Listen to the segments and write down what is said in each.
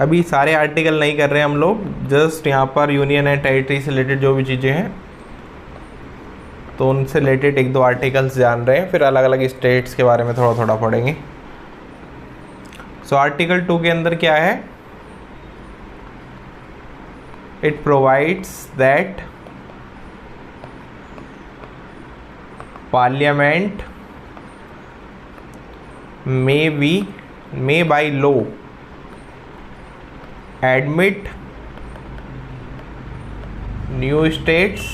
अभी सारे आर्टिकल नहीं कर रहे हैं हम लोग, जस्ट यहाँ पर यूनियन एंड टेरिटरी से रिलेटेड जो भी चीज़ें हैं तो उनसे रिलेटेड एक दो आर्टिकल्स जान रहे हैं, फिर अलग अलग स्टेट्स के बारे में थोड़ा थोड़ा पढ़ेंगे। सो आर्टिकल 2 के अंदर क्या है? It provides that parliament may by law admit new states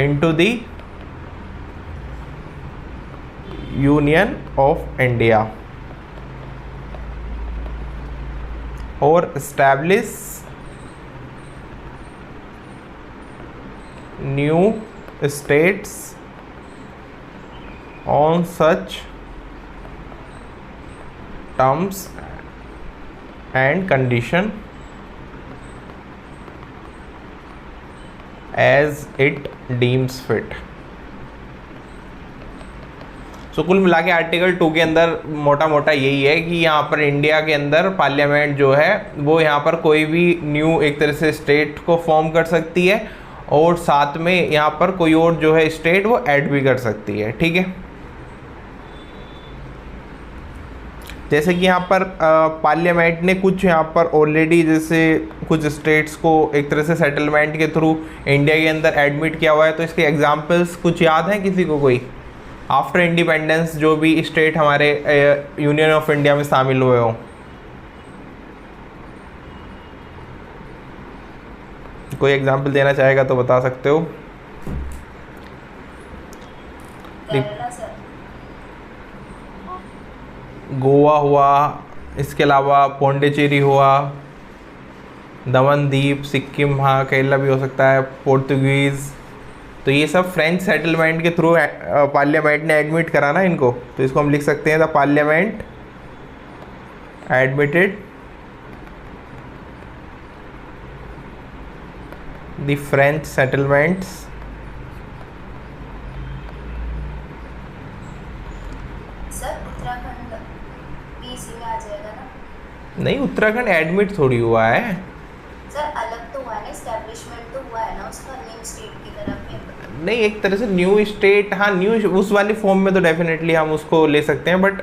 into the Union of India or establish new states on such terms and condition as it deems fit। सो कुल मिला के आर्टिकल 2 के अंदर मोटा मोटा यही है कि यहाँ पर इंडिया के अंदर पार्लियामेंट जो है वो यहाँ पर कोई भी न्यू एक तरह से स्टेट को फॉर्म कर सकती है और साथ में यहाँ पर कोई और जो है स्टेट वो ऐड भी कर सकती है। ठीक है, जैसे कि यहाँ पर पार्लियामेंट ने कुछ यहाँ पर ऑलरेडी जैसे कुछ स्टेट्स को एक तरह से सेटलमेंट के थ्रू इंडिया के अंदर एडमिट किया हुआ है, तो इसके एग्जांपल्स कुछ याद हैं किसी को? कोई आफ्टर इंडिपेंडेंस जो भी स्टेट हमारे यूनियन ऑफ इंडिया में शामिल हुए हों, कोई एग्जांपल देना चाहेगा तो बता सकते हो। गोवा हुआ, इसके अलावा पौंडीचेरी हुआ, दमन दीप, सिक्किम, हाँ केरला भी हो सकता है, पोर्तुगीज़, तो ये सब फ्रेंच सेटलमेंट के थ्रू पार्लियामेंट ने एडमिट करा ना इनको, तो इसको हम लिख सकते हैं the parliament admitted the French settlements नहीं, उत्तराखंड एडमिट थोड़ी हुआ है सर, अलग तो हुआ है ना, एस्टैब्लिशमेंट तो हुआ है ना उसका न्यू स्टेट की तरफ में। नहीं, एक तरह से न्यू स्टेट, हाँ न्यू उस वाली फॉर्म में तो डेफिनेटली हम उसको ले सकते हैं, बट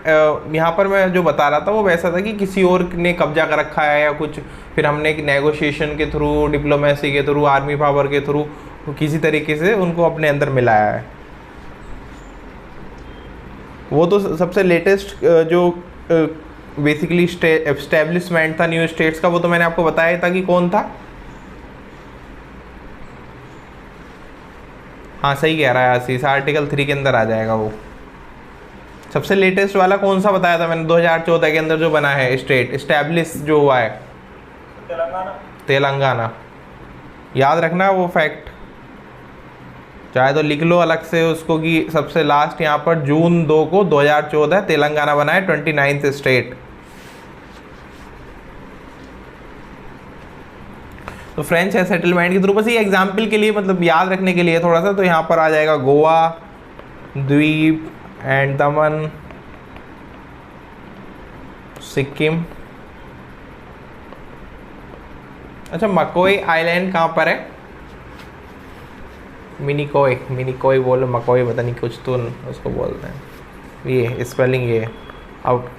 यहाँ पर मैं जो बता रहा था वो वैसा था कि किसी और ने कब्जा कर रखा है या कुछ, फिर हमने नेगोशिएशन के थ्रू, डिप्लोमेसी के थ्रू, आर्मी पावर के थ्रू किसी तरीके से उनको अपने अंदर मिलाया है। वो तो सबसे लेटेस्ट जो बेसिकली एस्टेब्लिशमेंट था न्यू स्टेट्स का, वो तो मैंने आपको बताया था कि कौन था। हाँ सही कह रहा है आशीष, आर्टिकल 3 के अंदर आ जाएगा वो। सबसे लेटेस्ट वाला कौन सा बताया था मैंने? 2014 के अंदर जो बना है स्टेट एस्टेब्लिश जो हुआ है, तेलंगाना। याद रखना वो फैक्ट, चाहे तो लिख लो अलग से उसको कि सबसे लास्ट यहाँ पर जून 2 को 2014 तेलंगाना बना है 29th स्टेट। तो फ्रेंच सेटलमेंट के थ्रू, बस ये एग्जाम्पल के लिए, मतलब याद रखने के लिए थोड़ा सा, तो यहाँ पर आ जाएगा गोवा, द्वीप एंड दमन, सिक्किम। अच्छा, मकोई आइलैंड कहाँ पर है? मिनिकोई बोलो, मकोई पता नहीं कुछ तो उसको बोलते हैं, ये स्पेलिंग ये। अब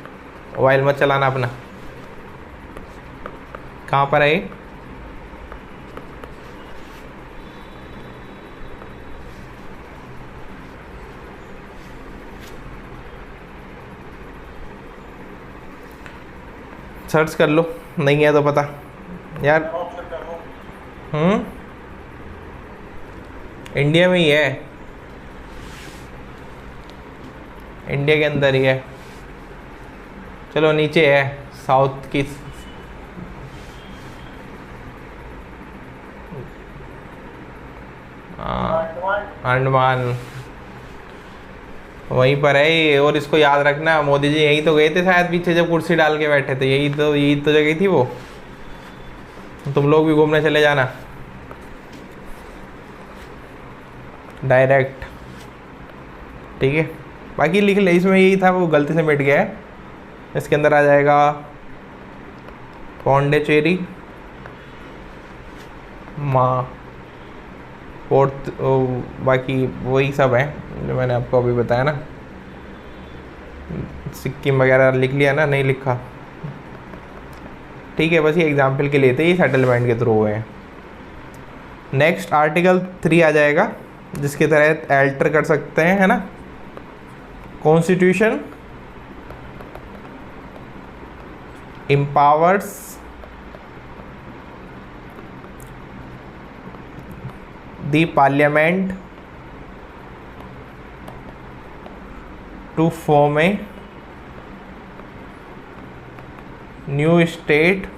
मोबाइल मत चलाना अपना। कहाँ पर है ये? सर्च कर लो, नहीं है तो पता यार। इंडिया में ही है, इंडिया के अंदर ही है। चलो नीचे है, साउथ की, अंडमान वहीं पर है ये। और इसको याद रखना, मोदी जी यहीं तो गए थे शायद पीछे जब कुर्सी डाल के बैठे थे, यही तो जगह थी वो। तुम लोग भी घूमने चले जाना डायरेक्ट, ठीक है। बाकी लिख ले, इसमें यही था, वो गलती से मिट गया है। इसके अंदर आ जाएगा पौंडीचेरी, माँ फोर्थ, बाकी वही सब है जो मैंने आपको अभी बताया ना। सिक्किम वगैरह लिख लिया ना, नहीं लिखा, ठीक है, बस ये एग्जाम्पल के लिए थे, ये सेटलमेंट के थ्रू हुए हैं। नेक्स्ट आर्टिकल 3 आ जाएगा, जिसके तहत अल्टर कर सकते हैं, है ना। Constitution empowers the parliament to form a new state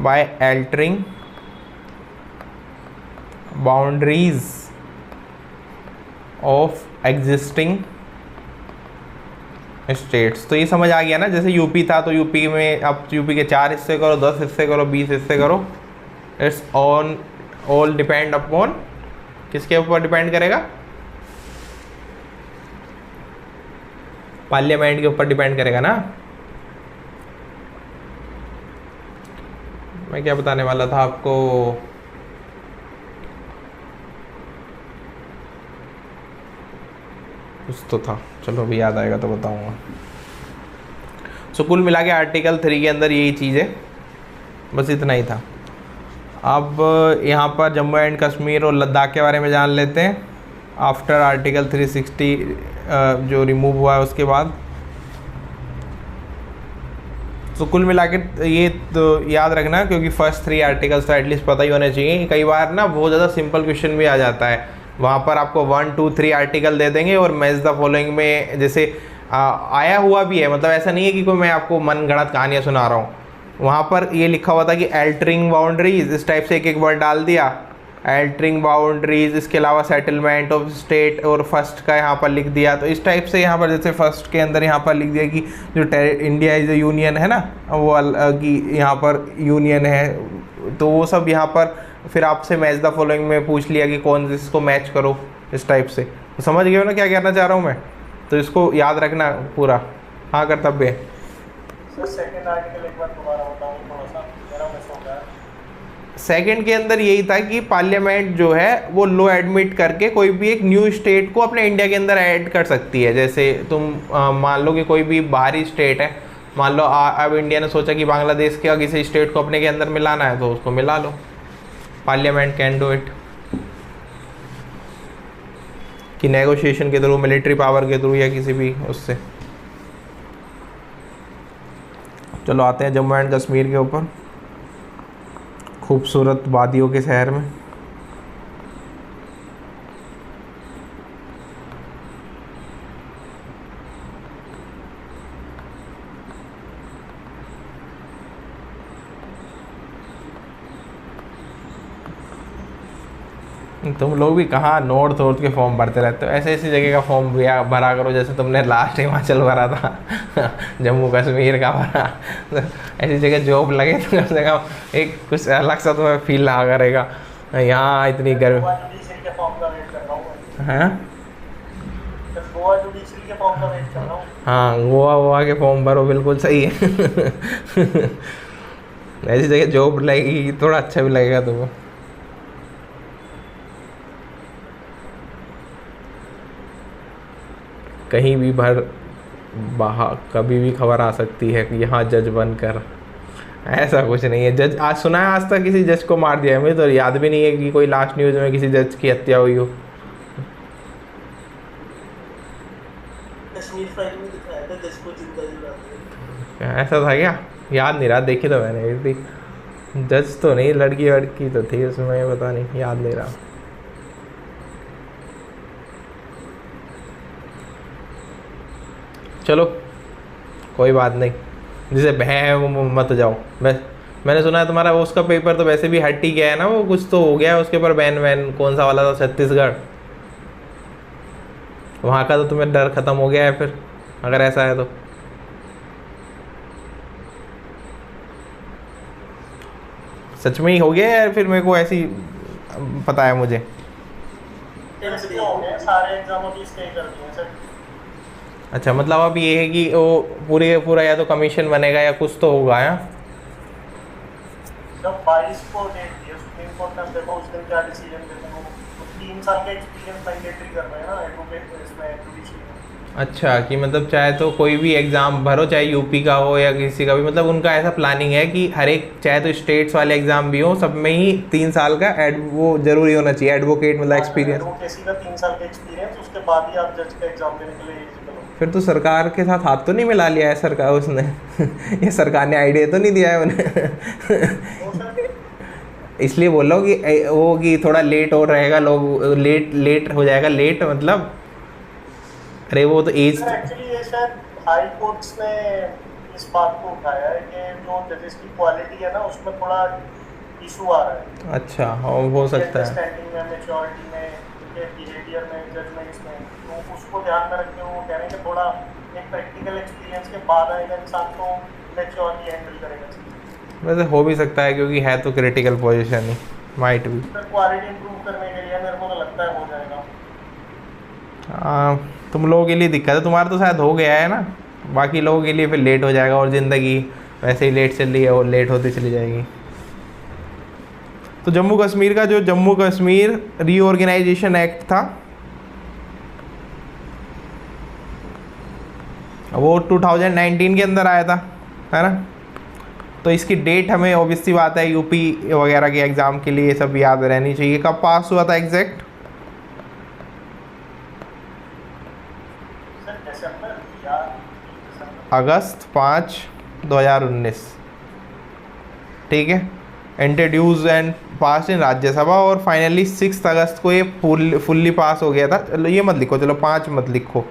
by altering boundaries of existing states. तो ये समझ आ गया ना, जैसे यूपी था तो यूपी में अब यूपी के 4 हिस्से करो, 10 हिस्से करो, 20 हिस्से करो, it's on all depend upon, किसके ऊपर डिपेंड करेगा, पार्लियामेंट के ऊपर डिपेंड करेगा ना। मैं क्या बताने वाला था आपको, कुछ तो था, चलो अभी याद आएगा तो बताऊंगा। सो कुल मिला के आर्टिकल 3 के अंदर यही चीज़ है, बस इतना ही था। अब यहाँ पर जम्मू एंड कश्मीर और लद्दाख के बारे में जान लेते हैं आफ्टर आर्टिकल 360 जो रिमूव हुआ है उसके बाद। तो कुल मिला के ये तो याद रखना, क्योंकि फर्स्ट 3 आर्टिकल्स तो एटलीस्ट पता ही होने चाहिए। कई बार ना बहुत ज़्यादा सिंपल क्वेश्चन भी आ जाता है, वहाँ पर आपको 1, 2, 3 आर्टिकल दे देंगे और मैच द फॉलोइंग में जैसे आया हुआ भी है, मतलब ऐसा नहीं है कि कोई मैं आपको मन गढ़ंत कहानियाँ सुना रहा हूँ। वहाँ पर ये लिखा हुआ था कि अल्टरिंग बाउंड्रीज, इस टाइप से एक वर्ड डाल दिया, अल्टरिंग बाउंड्रीज, इसके अलावा सेटलमेंट ऑफ स्टेट, और फर्स्ट का यहाँ पर लिख दिया। तो इस टाइप से यहाँ पर जैसे फर्स्ट के अंदर यहाँ पर लिख दिया कि जो इंडिया इज ए यूनियन है ना, वो कि यहाँ पर यूनियन है, तो वो सब यहाँ पर फिर आपसे मैच द फॉलोइंग में पूछ लिया कि कौन जिसको मैच करो, इस टाइप से। तो समझ गए हो ना क्या कहना चाह रहा हूँ मैं, तो इसको याद रखना पूरा। हाँ कर्तव्य। सेकंड आर्टिकल एक बार दोबारा बताऊं, थोड़ा सा मेरा मिस हो गया। सेकंड के अंदर यही था कि पार्लियामेंट जो है वो लो एडमिट करके कोई भी एक न्यू स्टेट को अपने इंडिया के अंदर ऐड कर सकती है। जैसे तुम मान लो कि कोई भी बाहरी स्टेट है, मान लो अब इंडिया ने सोचा कि बांग्लादेश के किसी स्टेट को अपने के अंदर मिलाना है, तो उसको मिला लो, पार्लियामेंट कैन डू इट, कि नेगोशिएशन के थ्रू, मिलिट्री पावर के थ्रू, या किसी भी उससे। चलो आते हैं जम्मू एंड कश्मीर के ऊपर, खूबसूरत वादियों के शहर में। तुम लोग भी कहाँ नॉर्थ नॉर्थ के फॉर्म भरते रहते हो, ऐसे ऐसी जगह का फॉर्म भरा करो जैसे तुमने लास्ट हिमाचल भरा था जम्मू कश्मीर का भरा। तो ऐसी जगह जॉब लगे तो कम से कम एक कुछ अलग सा तुम्हें फील लगा करेगा। यहाँ इतनी गर्मी है, हाँ गोवा के फॉर्म भरो, बिल्कुल सही है ऐसी जगह जॉब लगेगी, थोड़ा अच्छा भी लगेगा तुम्हें। कहीं भी बाहर कभी भी खबर आ सकती है कि यहाँ जज बनकर, ऐसा कुछ नहीं है। जज आज सुना है आज तक किसी जज को मार दिया है? मुझे तो याद भी नहीं है कि कोई लास्ट न्यूज़ में किसी जज की हत्या हुई हो। कश्मीर फाइल में दिखाया था जज को जिंदा जला दिया। ऐसा था क्या? याद नहीं रहा, देखी तो मैंने जज तो नहीं, लड़की वड़की तो थी उसमें, पता नहीं, याद नहीं रहा। चलो कोई बात नहीं, जिसे बह है वो मत जाओ। मैंने सुना है तुम्हारा वो उसका पेपर तो वैसे भी हट ही गया है ना, वो कुछ तो हो गया है उसके ऊपर बैन वैन, कौन सा वाला था? छत्तीसगढ़, वहाँ का तो तुम्हें डर ख़त्म हो गया है फिर, अगर ऐसा है तो। सच में ही हो गया है फिर? मेरे को ऐसी पता है मुझे। सारे एग्जामों की स्टे कर दिए सर। अच्छा, मतलब अब ये है कि वो पूरे पूरा या तो कमीशन बनेगा या कुछ तो होगा है। जब 22 को डेट दी है सुप्रीम कोर्ट ने, अब देखो उस दिन क्या डिसीजन देते हैं। वो 3 साल का एक्सपीरियंस मैंडेटरी कर रहे हैं ना एडवोकेट इसमें जुडिशरी में। अच्छा, कि मतलब चाहे तो कोई भी एग्ज़ाम भरो, चाहे यूपी का हो या किसी का भी, मतलब उनका ऐसा प्लानिंग है कि हर एक, चाहे तो स्टेट्स वाले एग्ज़ाम भी हो, सब में ही 3 साल का वो जरूरी होना चाहिए एडवोकेट, मतलब एक्सपीरियंस। एडवोकेसी का 3 साल का एक्सपीरियंस, उसके बाद ही आप जज का एग्जाम देने के लिए एलिजिबल हो। फिर तो सरकार के साथ हाथ तो नहीं मिला लिया है सरकार उसने ये सरकार ने आइडिया तो नहीं दिया है उन्हें तो सर इसलिए बोल रहा हूँ कि वो कि थोड़ा लेट हो रहेगा, लोग लेट हो जाएगा, लेट मतलब अरे वो तो एज। सर एक्चुअली ये शायद हाई कोर्ट्स ने इस बात को उठाया है कि जो जजेस की क्वालिटी है ना उसमें थोड़ा इशू आ रहा है। अच्छा, हो सकता है। अंडरस्टैंडिंग में, मैच्योरिटी में, उनके बिहेवियर में, जजमेंट्स में, तो उसको ध्यान में रखते हुए वो कह रहे हैं कि थोड़ा एक प्रैक्टिकल एक्सपीरियंस के बाद आएगा इंसान तो मैच्योरली हैंडल करेगा चीज़ें। वैसे हो भी सकता है क्योंकि है तो क्रिटिकल पोजीशन ही, माइट भी। सर क्वालिटी इंप्रूव करने के लिए मेरे को तो लगता है हो जाएगा। हाँ, तुम लोगों के लिए दिक्कत है, तुम्हारा तो शायद हो गया है ना, बाकी लोगों के लिए फिर लेट हो जाएगा, और ज़िंदगी वैसे ही लेट चल रही है और लेट होती चली जाएगी। तो जम्मू कश्मीर का जो जम्मू कश्मीर रीऑर्गेनाइजेशन एक्ट था वो 2019 के अंदर आया था, है ना। तो इसकी डेट हमें ऑब्वियस सी बात है यूपी वगैरह के एग्ज़ाम के लिए ये सब याद रहनी चाहिए। कब पास हुआ था एग्जैक्ट? सर दिसंबर या अगस्त 5, 2019, ठीक है। इंट्रोड्यूस एंड पास इन राज्यसभा, और फाइनली 6 अगस्त को ये फुल्ली पास हो गया था। चलो ये मत लिखो, चलो 5 मत लिखो,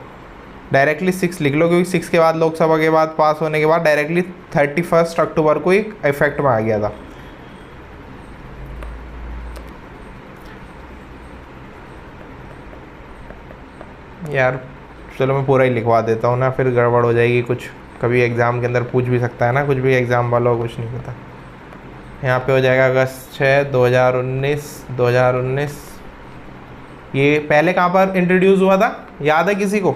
डायरेक्टली 6 लिख लो, क्योंकि 6 के बाद लोकसभा के बाद पास होने के बाद डायरेक्टली 31 अक्टूबर को एक इफेक्ट में आ गया था। यार चलो मैं पूरा ही लिखवा देता हूँ ना, फिर गड़बड़ हो जाएगी कुछ, कभी एग्ज़ाम के अंदर पूछ भी सकता है ना, कुछ भी एग्ज़ाम वालों को कुछ नहीं पता। यहाँ पे हो जाएगा अगस्त 6, 2019। ये पहले कहाँ पर इंट्रोड्यूस हुआ था, याद है किसी को?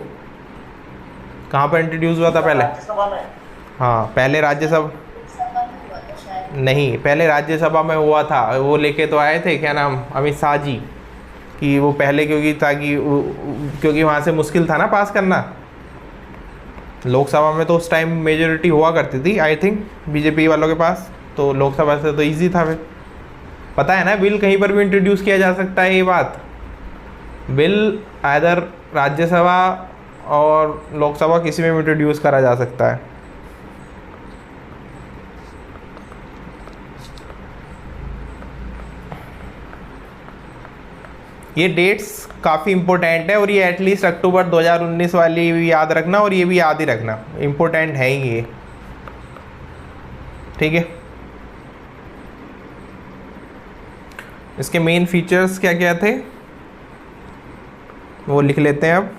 कहाँ पर इंट्रोड्यूस हुआ था पहले? राज्यसभा में। हाँ, पहले राज्यसभा सभा में हुआ था शायद। नहीं, पहले राज्यसभा में हुआ था। वो लेके तो आए थे, क्या नाम, अमित शाह जी, कि वो पहले क्योंकि वहाँ से मुश्किल था ना पास करना। लोकसभा में तो उस टाइम मेजोरिटी हुआ करती थी आई थिंक बीजेपी वालों के पास, तो लोकसभा से तो इजी था। फिर पता है ना, बिल कहीं पर भी इंट्रोड्यूस किया जा सकता है। ये बात, बिल आइदर राज्यसभा और लोकसभा किसी में भी इंट्रोड्यूस करा जा सकता है। ये डेट्स काफ़ी इम्पोर्टेंट है, और ये एटलीस्ट अक्टूबर 2019 वाली भी याद रखना, और ये भी याद ही रखना, इम्पोर्टेंट है ही ये, ठीक है। इसके मेन फीचर्स क्या क्या थे वो लिख लेते हैं अब।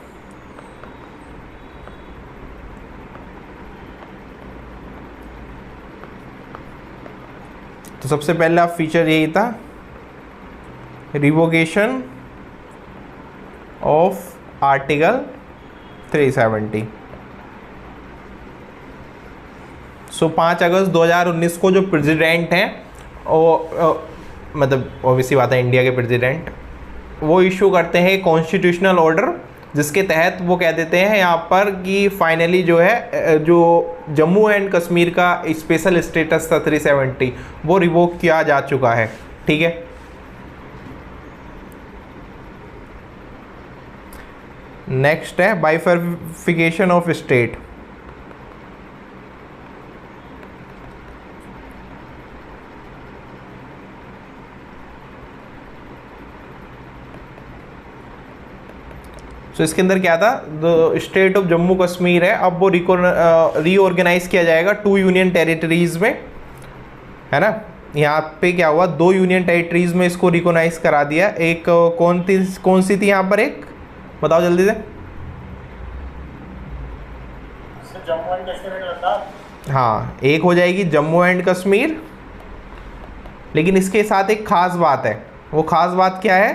तो सबसे पहला फीचर यही था, रिवोकेशन ऑफ आर्टिकल 370। सो 5 अगस्त 2019 को जो प्रेसिडेंट हैं, मतलब ऑब्वियसली बात है इंडिया के प्रेसिडेंट, वो इशू करते हैं कॉन्स्टिट्यूशनल ऑर्डर, जिसके तहत वो कह देते हैं यहाँ पर कि फाइनली जो है, जो जम्मू एंड कश्मीर का स्पेशल स्टेटस था 370, वो रिवोक किया जा चुका है, ठीक है। नेक्स्ट है बाइफर्फिकेशन ऑफ स्टेट। सो इसके अंदर क्या था, the state of Jammu Kashmir है, अब वो रीऑर्गेनाइज किया जाएगा 2 यूनियन टेरिटरीज में, है ना। यहाँ पे क्या हुआ, 2 यूनियन टेरिटरीज में इसको रिकॉग्नाइज करा दिया। एक कौन सी थी यहाँ पर, एक बताओ जल्दी से। Jammu and Kashmir and Ladakh. हाँ, एक हो जाएगी जम्मू एंड कश्मीर, लेकिन इसके साथ एक खास बात है। वो खास बात क्या है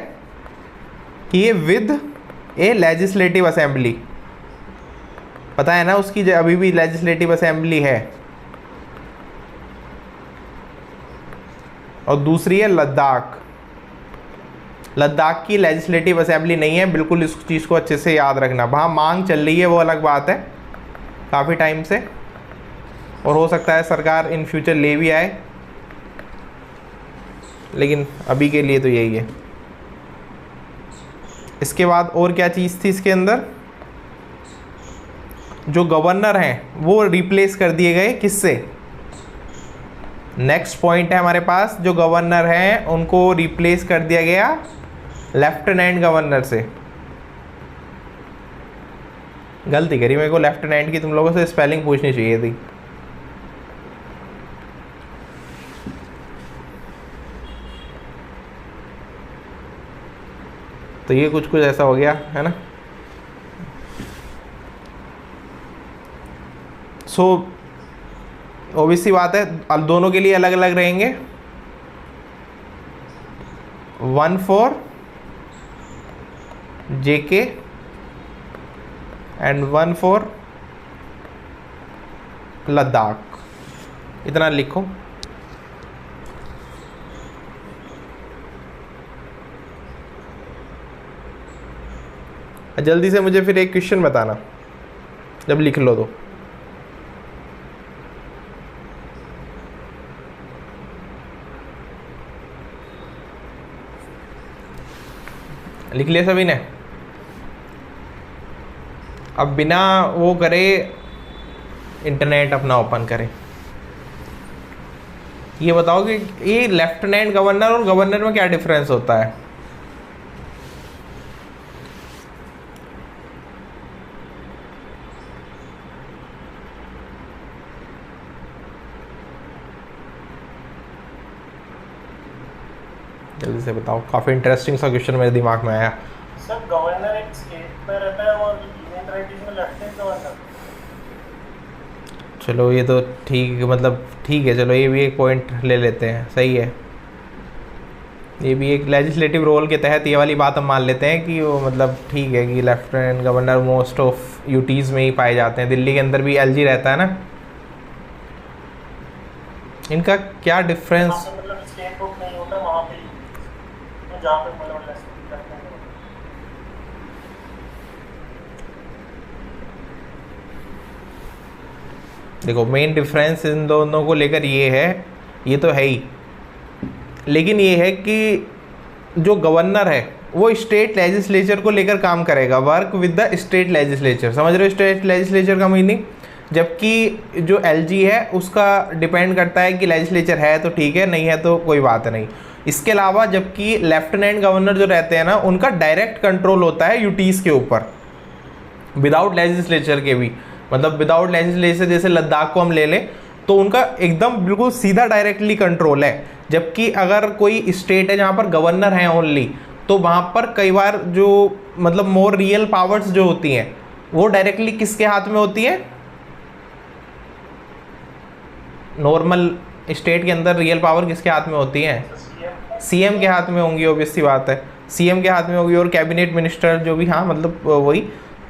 कि ये विद ए लेजिस्लेटिव असेंबली, पता है ना उसकी अभी भी लेजिस्लेटिव असेंबली है। और दूसरी है लद्दाख। लद्दाख की लेजिस्लेटिव असेंबली नहीं है, बिल्कुल इस चीज़ को अच्छे से याद रखना। वहाँ मांग चल रही है, वो अलग बात है, काफ़ी टाइम से, और हो सकता है सरकार इन फ्यूचर ले भी आए, लेकिन अभी के लिए तो यही है। इसके बाद और क्या चीज़ थी इसके अंदर, जो गवर्नर हैं वो रिप्लेस कर दिए गए किससे। नेक्स्ट पॉइंट है हमारे पास, जो गवर्नर हैं उनको रिप्लेस कर दिया गया लेफ्टिनेंट गवर्नर से। गलती करी, मेरे को लेफ्टिनेंट की तुम लोगों से स्पेलिंग पूछनी चाहिए थी। तो ये कुछ कुछ ऐसा हो गया है ना। सो ऑब्वियसली बात है, अब दोनों के लिए अलग अलग रहेंगे। 1 for JK and 1 for Ladakh, इतना लिखो। जल्दी से मुझे फिर एक क्वेश्चन बताना जब लिख लो तो। लिख लिया सभी ने? अब बिना वो करे इंटरनेट अपना ओपन करें। ये बताओ कि ये लेफ्टिनेंट गवर्नर और गवर्नर में क्या डिफरेंस होता है? जल्दी से बताओ, काफ़ी इंटरेस्टिंग सा क्वेश्चन मेरे दिमाग में आया। सर गवर्नर एक स्टेट में रहता है और यूनियन टेरिटरीज में लेफ्टिनेंट गवर्नर। चलो ये तो ठीक, मतलब ठीक है, चलो ये भी एक पॉइंट ले लेते हैं, सही है। ये भी एक लेजिस्लेटिव रोल के तहत ये वाली बात हम मान लेते हैं कि वो मतलब ठीक है कि lieutenant governor most of UTs में ही पाए जाते हैं। दिल्ली के अंदर भी LG रहता है ना। इनका क्या डिफरेंस? मतलब स्टेट बुक नहीं होता वहाँ पे, तो जहाँ पे मतलब देखो मेन डिफरेंस इन दोनों को लेकर ये है, ये तो है ही, लेकिन ये है कि जो गवर्नर है वो स्टेट लेजिस्लेचर को लेकर काम करेगा, work with the state legislature. समझ रहे हो स्टेट लेजिस्लेचर का मीनिंग? जबकि जो LG है उसका डिपेंड करता है कि लेजिस्लेचर है तो ठीक है, नहीं है तो कोई बात नहीं। इसके अलावा जबकि लेफ्टिनेंट गवर्नर जो रहते हैं ना, उनका डायरेक्ट कंट्रोल होता है यूटीज़ के ऊपर, विदाउट लेजिस्लेचर के भी। मतलब विदाउट लेजिस्लेचर जैसे लद्दाख को हम ले लें तो उनका एकदम बिल्कुल सीधा डायरेक्टली कंट्रोल है। जबकि अगर कोई स्टेट है जहाँ पर गवर्नर हैं ओनली, तो वहाँ पर कई बार जो मतलब मोर रियल पावर्स जो होती हैं वो डायरेक्टली किसके हाथ में होती है? नॉर्मल स्टेट के अंदर रियल पावर किसके हाथ में होती है? CM के हाथ में होंगी, ऑब्वियसली बात है, CM के हाथ में होगी, और कैबिनेट मिनिस्टर जो भी, हाँ मतलब वही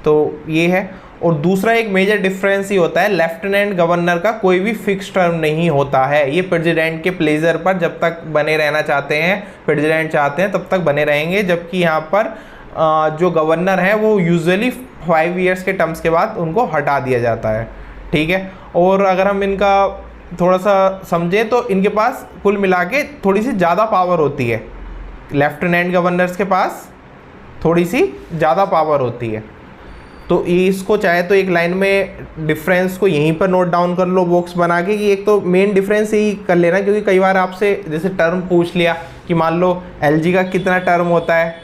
तो ये है। और दूसरा एक मेजर डिफरेंस ही होता है, लेफ्टिनेंट गवर्नर का कोई भी फिक्स टर्म नहीं होता है। ये प्रेसिडेंट के प्लेजर पर जब तक बने रहना चाहते हैं, प्रेसिडेंट चाहते हैं तब तक बने रहेंगे। जबकि यहाँ पर जो गवर्नर है वो यूजुअली 5 ईयर्स के टर्म्स के बाद उनको हटा दिया जाता है, ठीक है। और अगर हम इनका थोड़ा सा समझें तो इनके पास कुल मिला के थोड़ी सी ज़्यादा पावर होती है, लेफ्टिनेंट गवर्नर्स के पास थोड़ी सी ज़्यादा पावर होती है। तो इसको चाहे तो एक लाइन में डिफरेंस को यहीं पर नोट डाउन कर लो बॉक्स बना के, कि एक तो मेन डिफरेंस यही कर लेना, क्योंकि कई बार आपसे जैसे टर्म पूछ लिया कि मान लो LG का कितना टर्म होता है,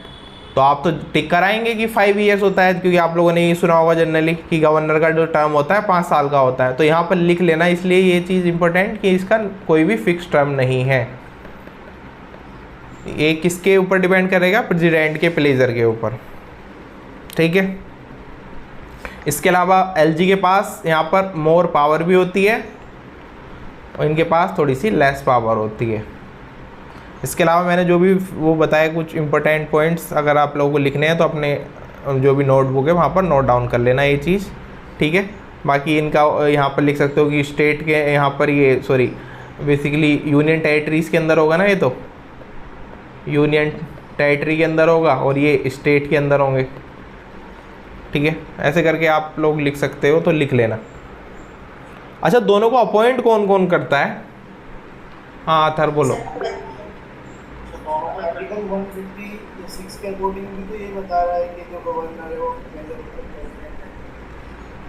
तो आप तो टिक कराएंगे कि 5 ईयर्स होता है, क्योंकि आप लोगों ने ये सुना होगा जनरली कि गवर्नर का जो टर्म होता है 5 साल का होता है। तो यहाँ पर लिख लेना, इसलिए ये चीज़ इंपॉर्टेंट कि इसका कोई भी फिक्स टर्म नहीं है। ये किसके ऊपर डिपेंड करेगा? प्रेसिडेंट के प्लेजर के ऊपर, ठीक है। इसके अलावा LG के पास यहाँ पर मोर पावर भी होती है और इनके पास थोड़ी सी लेस पावर होती है। इसके अलावा मैंने जो भी वो बताया कुछ इंपॉर्टेंट पॉइंट्स, अगर आप लोगों को लिखने हैं तो अपने जो भी नोटबुक है वहाँ पर नोट डाउन कर लेना ये चीज़, ठीक है। बाकी इनका यहाँ पर लिख सकते हो कि स्टेट के यहाँ पर ये सॉरी बेसिकली यूनियन टेरिटरीज़ के अंदर होगा ना, ये तो यूनियन टेरिटरी के अंदर होगा और ये स्टेट के अंदर होंगे, ठीक है। ऐसे करके आप लोग लिख सकते हो, तो लिख लेना। अच्छा, दोनों को अपॉइंट कौन कौन करता है? हाँ अथर बोलो। आर्टिकल 156 के अकॉर्डिंग भी तो ये बता रहा है कि जो गवर्नर है वो प्रेसिडेंट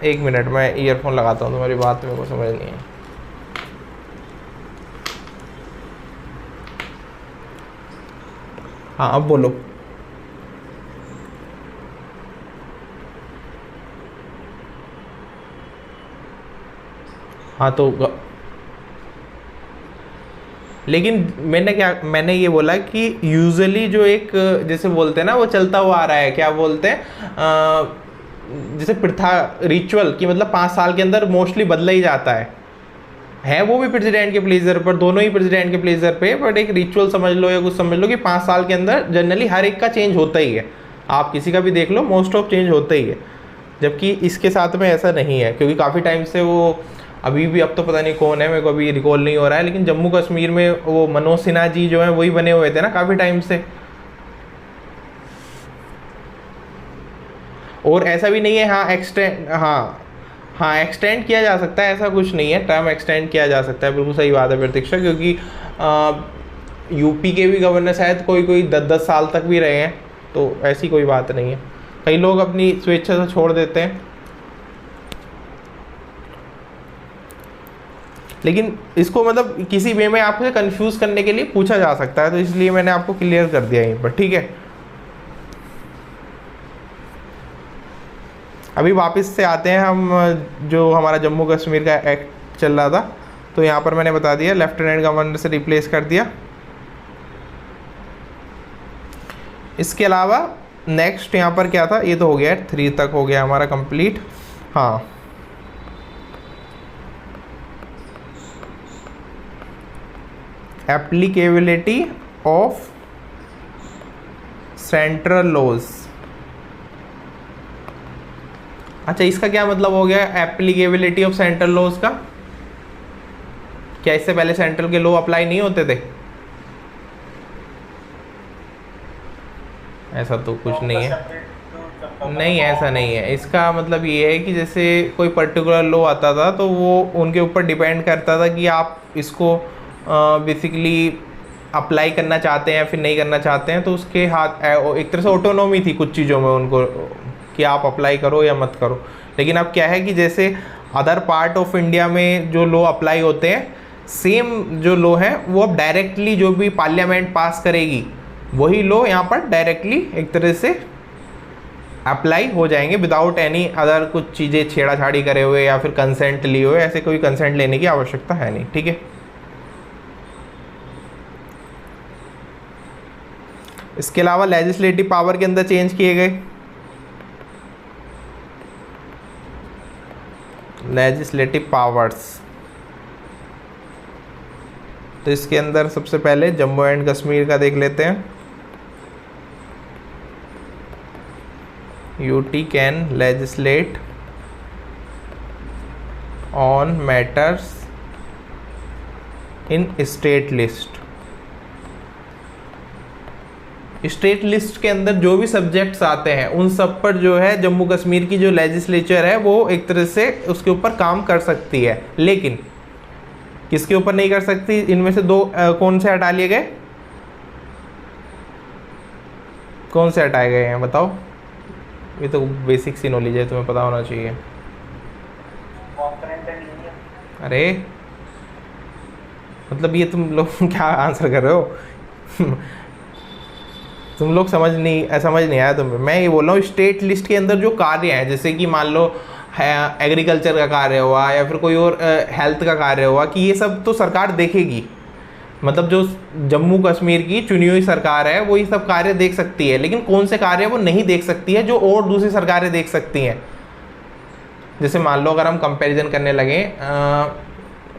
है। एक मिनट, मैं ईयरफोन लगाता हूँ, तुम्हारी बात मेरे को समझ नहीं है। हाँ अब बोलो। हाँ तो लेकिन मैंने ये बोला कि यूजुअली जो एक जैसे बोलते हैं ना, वो चलता हुआ आ रहा है, क्या बोलते हैं जैसे प्रथा रिचुअल की, मतलब 5 साल के अंदर मोस्टली बदला ही जाता है वो भी प्रेसिडेंट के प्लेजर पर, दोनों ही प्रेसिडेंट के प्लेजर पे, बट एक रिचुअल समझ लो या कुछ समझ लो कि 5 साल के अंदर जनरली हर एक का चेंज होता ही है। आप किसी का भी देख लो, मोस्ट ऑफ चेंज होता ही है। जबकि इसके साथ में ऐसा नहीं है, क्योंकि काफ़ी टाइम से वो अभी भी, अब तो पता नहीं कौन है, मेरे को अभी रिकॉल नहीं हो रहा है, लेकिन जम्मू कश्मीर में वो मनोज सिन्हा जी जो हैं वही बने हुए थे ना काफ़ी टाइम से। और ऐसा भी नहीं है, हाँ एक्सटेंड किया जा सकता है, ऐसा कुछ नहीं है, टर्म एक्सटेंड किया जा सकता है, बिल्कुल सही बात है प्रतीक्षा। क्योंकि यूपी के भी गवर्नर शायद कोई 10-10 साल तक भी रहे हैं, तो ऐसी कोई बात नहीं है। कई लोग अपनी स्वेच्छा से छोड़ देते हैं, लेकिन इसको मतलब किसी वे में आपसे कंफ्यूज करने के लिए पूछा जा सकता है, तो इसलिए मैंने आपको क्लियर कर दिया यहीं पर, ठीक है। अभी वापस से आते हैं हम, जो हमारा जम्मू कश्मीर का एक्ट चल रहा था, तो यहाँ पर मैंने बता दिया लेफ्टिनेंट गवर्नर से रिप्लेस कर दिया। इसके अलावा नेक्स्ट यहाँ पर क्या था, ये तो हो गया 3 तक हो गया हमारा कंप्लीट। हाँ, एप्लीकेबिलिटी ऑफ सेंट्रल लॉज। अच्छा, इसका क्या मतलब हो गया एप्लीकेबिलिटी ऑफ सेंट्रल लॉज का? क्या इससे पहले सेंट्रल के लॉ अप्लाई नहीं होते थे? ऐसा तो कुछ नहीं है, नहीं ऐसा नहीं है। इसका मतलब ये है कि जैसे कोई पर्टिकुलर लॉ आता था तो वो उनके ऊपर डिपेंड करता था कि आप इसको बेसिकली अप्लाई करना चाहते हैं या फिर नहीं करना चाहते हैं, तो उसके हाथ एक तरह से ऑटोनॉमी थी कुछ चीज़ों में उनको कि आप अप्लाई करो या मत करो। लेकिन अब क्या है कि जैसे अदर पार्ट ऑफ इंडिया में जो लॉ अप्लाई होते हैं, सेम जो लॉ है वो अब डायरेक्टली जो भी पार्लियामेंट पास करेगी वही लॉ यहाँ पर डायरेक्टली एक तरह से अप्लाई हो जाएंगे विदाउट एनी अदर कुछ चीज़ें छेड़ाछाड़ी करे हुए या फिर कंसेंट लिए हुए। ऐसे कोई कंसेंट लेने की आवश्यकता है नहीं, ठीक है। इसके अलावा लेजिस्लेटिव पावर के अंदर चेंज किए गए। लेजिस्लेटिव पावर्स, तो इसके अंदर सबसे पहले जम्मू एंड कश्मीर का देख लेते हैं। UT can legislate on matters in state list. State list के अंदर जो भी सब्जेक्ट्स आते हैं उन सब पर जो है जम्मू कश्मीर की जो लेजिस्लेचर है वो एक तरह से उसके ऊपर काम कर सकती है, लेकिन किसके ऊपर नहीं कर सकती? इनमें से 2 कौन से हटा लिए गए? कौन से हटाए गए हैं बताओ? ये तो बेसिक सी नॉलेज है, तुम्हें पता होना चाहिए। अरे मतलब ये तुम लोग क्या आंसर कर रहे हो? तुम लोग समझ नहीं आया तुम्हें। मैं ये बोल रहा हूँ स्टेट लिस्ट के अंदर जो कार्य हैं, जैसे कि मान लो एग्रीकल्चर का कार्य हुआ या फिर कोई और हेल्थ का कार्य हुआ, कि ये सब तो सरकार देखेगी। मतलब जो जम्मू कश्मीर की चुनी हुई सरकार है वो ये सब कार्य देख सकती है, लेकिन कौन से कार्य वो नहीं देख सकती है जो और दूसरी सरकारें देख सकती हैं। जैसे मान लो अगर हम कंपैरिजन करने लगे,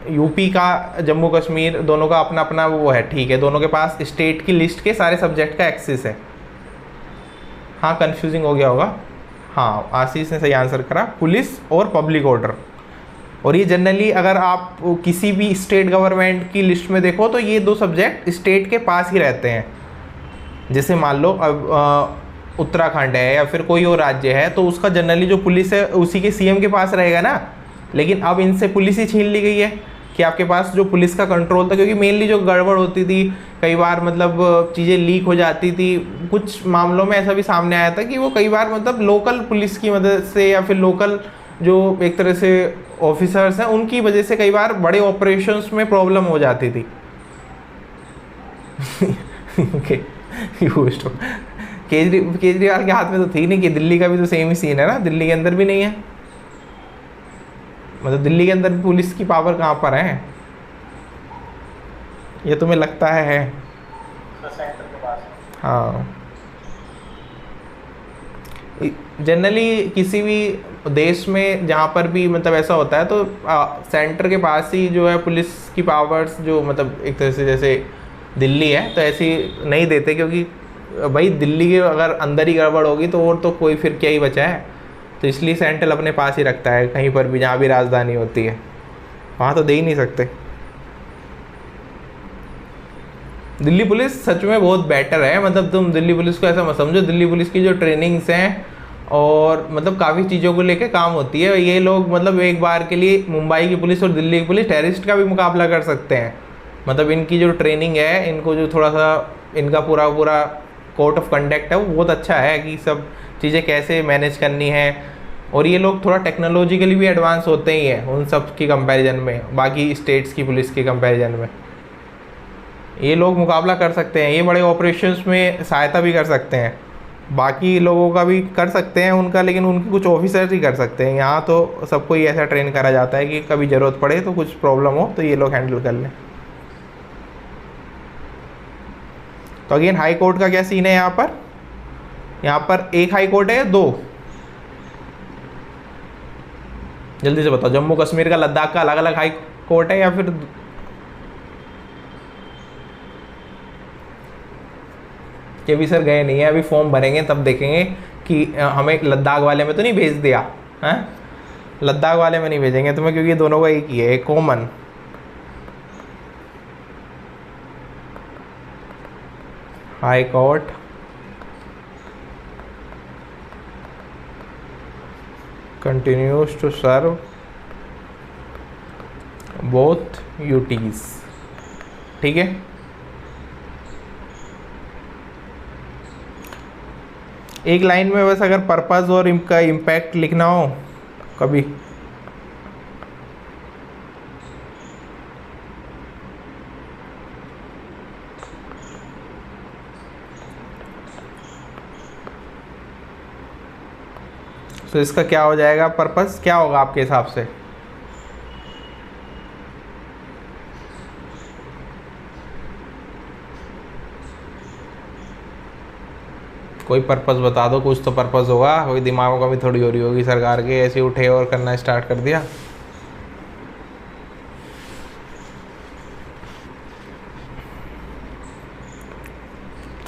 यूपी का जम्मू कश्मीर दोनों का अपना अपना वो है, ठीक है, दोनों के पास स्टेट की लिस्ट के सारे सब्जेक्ट का एक्सेस है। हाँ कंफ्यूजिंग हो गया होगा, हाँ, आशीष ने सही आंसर करा, पुलिस और पब्लिक ऑर्डर। और ये जनरली अगर आप किसी भी स्टेट गवर्नमेंट की लिस्ट में देखो तो ये दो सब्जेक्ट स्टेट के पास ही रहते हैं। जैसे मान लो अब उत्तराखंड है या फिर कोई और राज्य है तो उसका जनरली जो पुलिस है उसी के सीएम के पास रहेगा ना। लेकिन अब इनसे पुलिस ही छीन ली गई है कि आपके पास जो पुलिस का कंट्रोल था, क्योंकि मेनली जो गड़बड़ होती थी कई बार मतलब चीज़ें लीक हो जाती थी। कुछ मामलों में ऐसा भी सामने आया था कि वो कई बार मतलब लोकल पुलिस की मदद से या फिर लोकल जो एक तरह से ऑफिसर्स हैं उनकी वजह से कई बार बड़े ऑपरेशंस में प्रॉब्लम हो जाती थी। केजरीवाल के हाथ में तो थी नहीं, कि दिल्ली का भी तो सेम ही सीन है ना, दिल्ली के अंदर भी नहीं है। मतलब दिल्ली के अंदर भी पुलिस की पावर कहाँ पर है, ये तुम्हें लगता है? सेंटर के पास। हाँ, जनरली किसी भी देश में जहाँ पर भी मतलब ऐसा होता है तो सेंटर के पास ही जो है पुलिस की पावर्स, जो मतलब एक तरह से जैसे दिल्ली है तो ऐसी नहीं देते, क्योंकि भाई दिल्ली के अगर अंदर ही गड़बड़ होगी तो और तो कोई फिर क्या ही बचा है। तो इसलिए सेंट्रल अपने पास ही रखता है कहीं पर भी जहाँ भी राजधानी होती है, वहाँ तो दे ही नहीं सकते। दिल्ली पुलिस सच में बहुत बेटर है। मतलब तुम दिल्ली पुलिस को ऐसा मत समझो, दिल्ली पुलिस की जो ट्रेनिंग्स हैं और मतलब काफ़ी चीज़ों को लेके काम होती है। ये लोग मतलब एक बार के लिए मुंबई की पुलिस और दिल्ली की पुलिस टेररिस्ट का भी मुकाबला कर सकते हैं। मतलब इनकी जो ट्रेनिंग है, इनको जो थोड़ा सा इनका पूरा कोड ऑफ कंडक्ट है वो बहुत अच्छा है कि सब चीज़ें कैसे मैनेज करनी है। और ये लोग थोड़ा टेक्नोलॉजिकली भी एडवांस होते ही हैं उन सब की कंपैरिजन में, बाकी स्टेट्स की पुलिस के कंपैरिजन में। ये लोग मुकाबला कर सकते हैं, ये बड़े ऑपरेशंस में सहायता भी कर सकते हैं। बाकी लोगों का भी कर सकते हैं उनका, लेकिन उनके कुछ ऑफिसर्स ही कर सकते हैं। यहाँ तो सबको ही ऐसा ट्रेन करा जाता है कि कभी ज़रूरत पड़े तो कुछ प्रॉब्लम हो तो ये लोग हैंडल कर लें। तो अगेन हाई कोर्ट का क्या सीन है यहाँ पर? यहाँ पर एक हाई कोर्ट है, दो? जल्दी से बताओ, जम्मू कश्मीर का लद्दाख का अलग अलग हाई कोर्ट है या फिर? के भी सर गए नहीं है, अभी फॉर्म भरेंगे तब देखेंगे कि हमें लद्दाख वाले में तो नहीं भेज दिया है। लद्दाख वाले में नहीं भेजेंगे तुम्हें, क्योंकि दोनों का एक ही है, common. High court continues to serve both UTs। ठीक है, एक लाइन में बस अगर पर्पस और इनका इम्पैक्ट लिखना हो कभी, तो इसका क्या हो जाएगा? पर्पस क्या होगा आपके हिसाब से? कोई पर्पस बता दो, कुछ तो पर्पस होगा। कोई दिमागों का भी थोड़ी हो रही होगी सरकार के, ऐसे उठे और करना स्टार्ट कर दिया।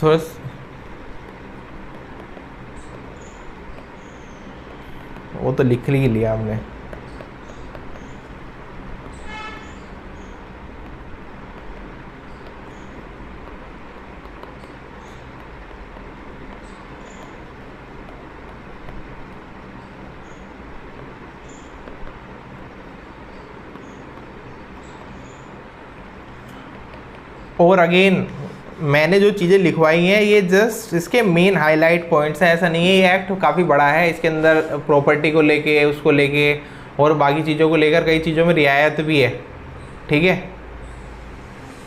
थोड़ा वो तो लिख ही लिया हमने। और अगेन मैंने जो चीज़ें लिखवाई हैं ये जस्ट इसके मेन हाईलाइट पॉइंट्स हैं। ऐसा नहीं है, ये एक्ट काफ़ी बड़ा है, इसके अंदर प्रॉपर्टी को लेके, उसको लेके और बाकी चीज़ों को लेकर कई चीज़ों में रियायत भी है। ठीक है,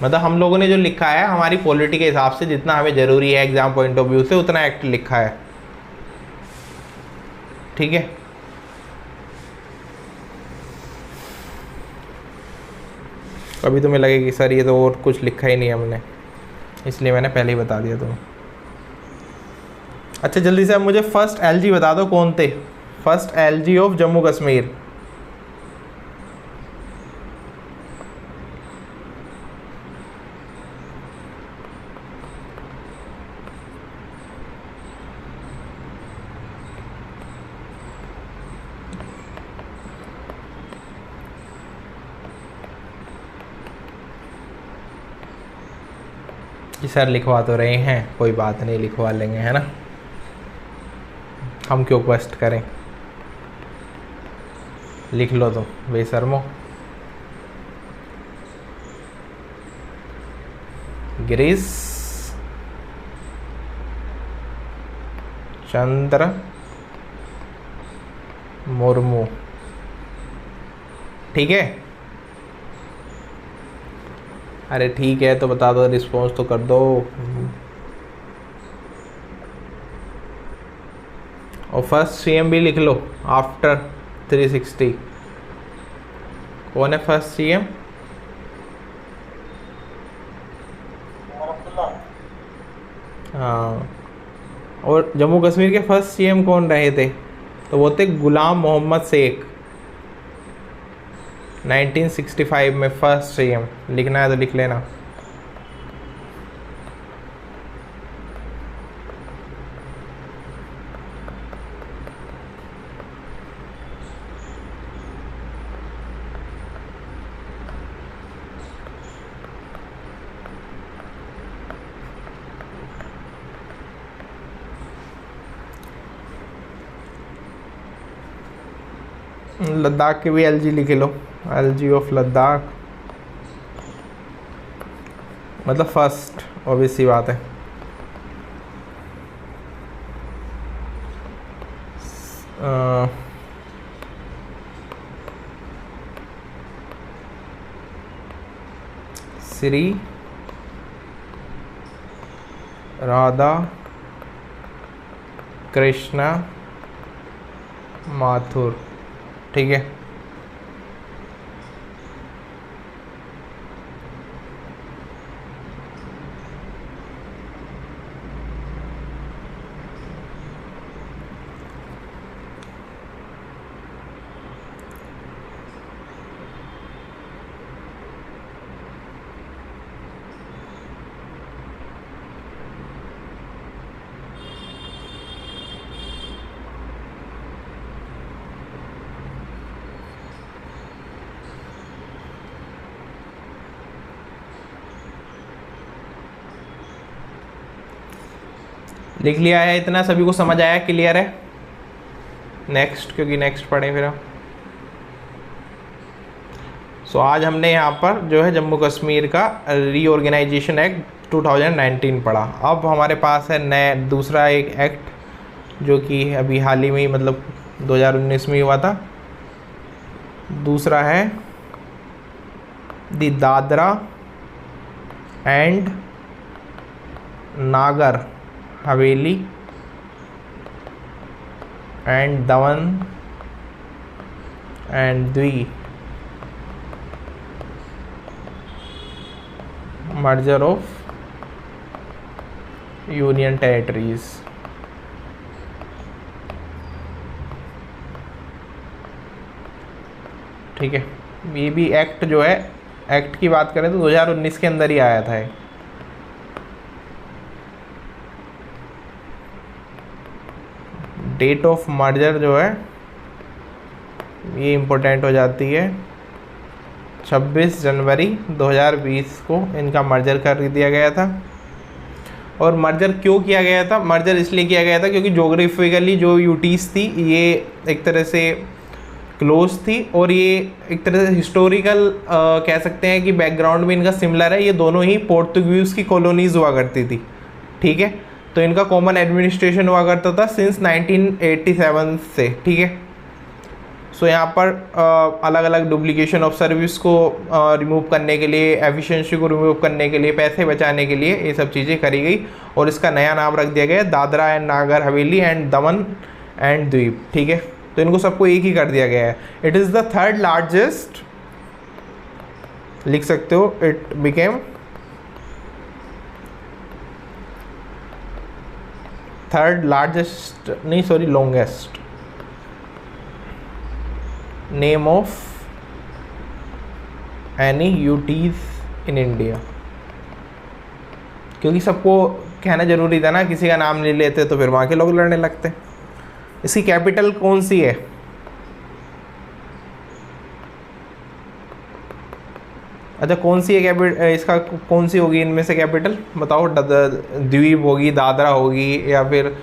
मतलब हम लोगों ने जो लिखा है हमारी पॉलिटी के हिसाब से जितना हमें ज़रूरी है एग्ज़ाम पॉइंट ऑफ व्यू से, उतना एक्ट लिखा है। ठीक है, कभी तुम्हें लगे कि सर ये तो और कुछ लिखा ही नहीं हमने, इसलिए मैंने पहले ही बता दिया तुम्हें। अच्छा जल्दी से अब मुझे फर्स्ट एलजी बता दो, कौन थे first LG of Jammu Kashmir? कि सर लिखवा तो रहे हैं, कोई बात नहीं लिखवा लेंगे, है ना, हम क्यों कष्ट करें, लिख लो तो बेशर्मो। गिरीश चंद्र मुर्मू, ठीक है। अरे ठीक है तो बता दो, रिस्पॉन्स तो कर दो। और फर्स्ट सीएम भी लिख लो आफ्टर 360। कौन है फर्स्ट सीएम? हाँ, और जम्मू कश्मीर के फर्स्ट सीएम कौन रहे थे? तो वो थे गुलाम मोहम्मद शेख। 1965 में फर्स्ट सीएम। लिखना है तो लिख लेना। लद्दाख के भी एलजी लिख लो, एलजी ऑफ लद्दाख, मतलब फर्स्ट, ऑब्वियस सी बात है। श्री राधा कृष्णा माथुर, ठीक है। लिख लिया है इतना, सभी को समझ आया, क्लियर है। नेक्स्ट, क्योंकि नेक्स्ट पढ़ें फिर हम। सो आज हमने यहाँ पर जो है जम्मू कश्मीर का रीऑर्गेनाइजेशन एक्ट 2019 पढ़ा। अब हमारे पास है नया दूसरा एक एक्ट जो कि अभी हाल ही में, मतलब 2019 में हुआ था। दूसरा है the Dadra and Nagar Haveli and Daman and द्वीप मर्जर ऑफ यूनियन टेरिटरीज। ठीक है, ये भी एक्ट जो है, एक्ट की बात करें तो 2019 के अंदर ही आया था। डेट ऑफ मर्जर जो है ये इम्पोर्टेंट हो जाती है, 26 जनवरी 2020 को इनका मर्जर कर दिया गया था। और मर्जर क्यों किया गया था? मर्जर इसलिए किया गया था क्योंकि जोग्राफिकली जो यूटीज़ थी ये एक तरह से क्लोज थी, और ये एक तरह से हिस्टोरिकल कह सकते हैं कि बैकग्राउंड में इनका सिमिलर है। ये दोनों ही पोर्तुगीज़ की कॉलोनीज़ हुआ करती थी, ठीक है। तो इनका कॉमन एडमिनिस्ट्रेशन हुआ करता था सिंस 1987 से, ठीक है। सो यहाँ पर अलग अलग डुप्लीकेशन ऑफ सर्विस को रिमूव करने के लिए, एफिशिएंसी को रिमूव करने के लिए, पैसे बचाने के लिए ये सब चीज़ें करी गई, और इसका नया नाम रख दिया गया Dadra and Nagar Haveli and Daman and द्वीप, ठीक है। तो इनको सबको एक ही कर दिया गया है। It is the third largest, लिख सकते हो, इट बिकेम थर्ड लार्जेस्ट, नहीं sorry, longest name of any UTs in India. क्योंकि सबको कहना जरूरी था ना, किसी का नाम ले लेते तो फिर वहाँ के लोग लड़ने लगते। इसकी कैपिटल कौन सी है? अच्छा कौन सी है कैपिटल, इसका कौन सी होगी इनमें से कैपिटल बताओ? द्वीप होगी, दादरा होगी, या फिर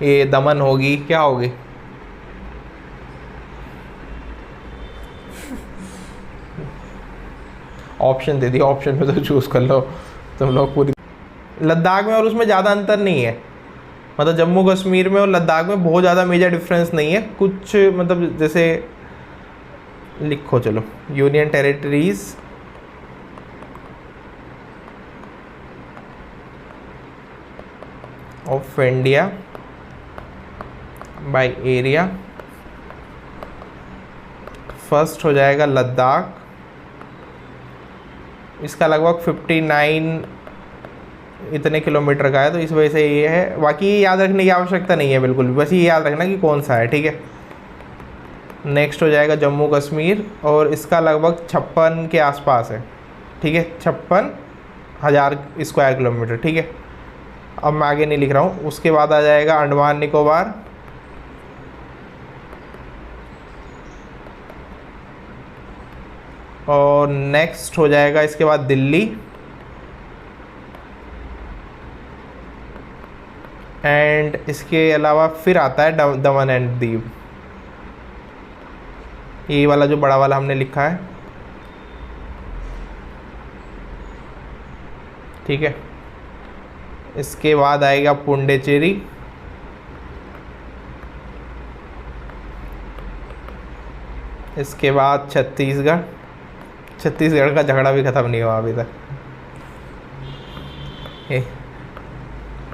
ये दमन होगी, क्या होगी? ऑप्शन दे दिया, ऑप्शन में तो चूज़ कर लो तुम लोग पूरी। लद्दाख में और उसमें ज़्यादा अंतर नहीं है, मतलब जम्मू कश्मीर में और लद्दाख में बहुत ज़्यादा मेजर डिफरेंस नहीं है। कुछ मतलब जैसे लिखो चलो, union territories of India by area, first हो जाएगा लद्दाख, इसका लगभग 59 इतने किलोमीटर का है, तो इस वजह से ये है। बाकी ये याद रखने की आवश्यकता नहीं है बिल्कुल भी, बस ये याद रखना कि कौन सा है, ठीक है। नेक्स्ट हो जाएगा जम्मू कश्मीर, और इसका लगभग 56 के आसपास है, ठीक है, 56,000 स्क्वायर किलोमीटर, ठीक है। अब मैं आगे नहीं लिख रहा हूँ। उसके बाद आ जाएगा अंडमान निकोबार, और नेक्स्ट हो जाएगा इसके बाद दिल्ली, एंड इसके अलावा फिर आता है दमन एंड दीव, ये वाला जो बड़ा वाला हमने लिखा है, ठीक है। इसके बाद आएगा पुंडुचेरी, इसके बाद छत्तीसगढ़। छत्तीसगढ़ का झगड़ा भी ख़त्म नहीं हुआ अभी तक,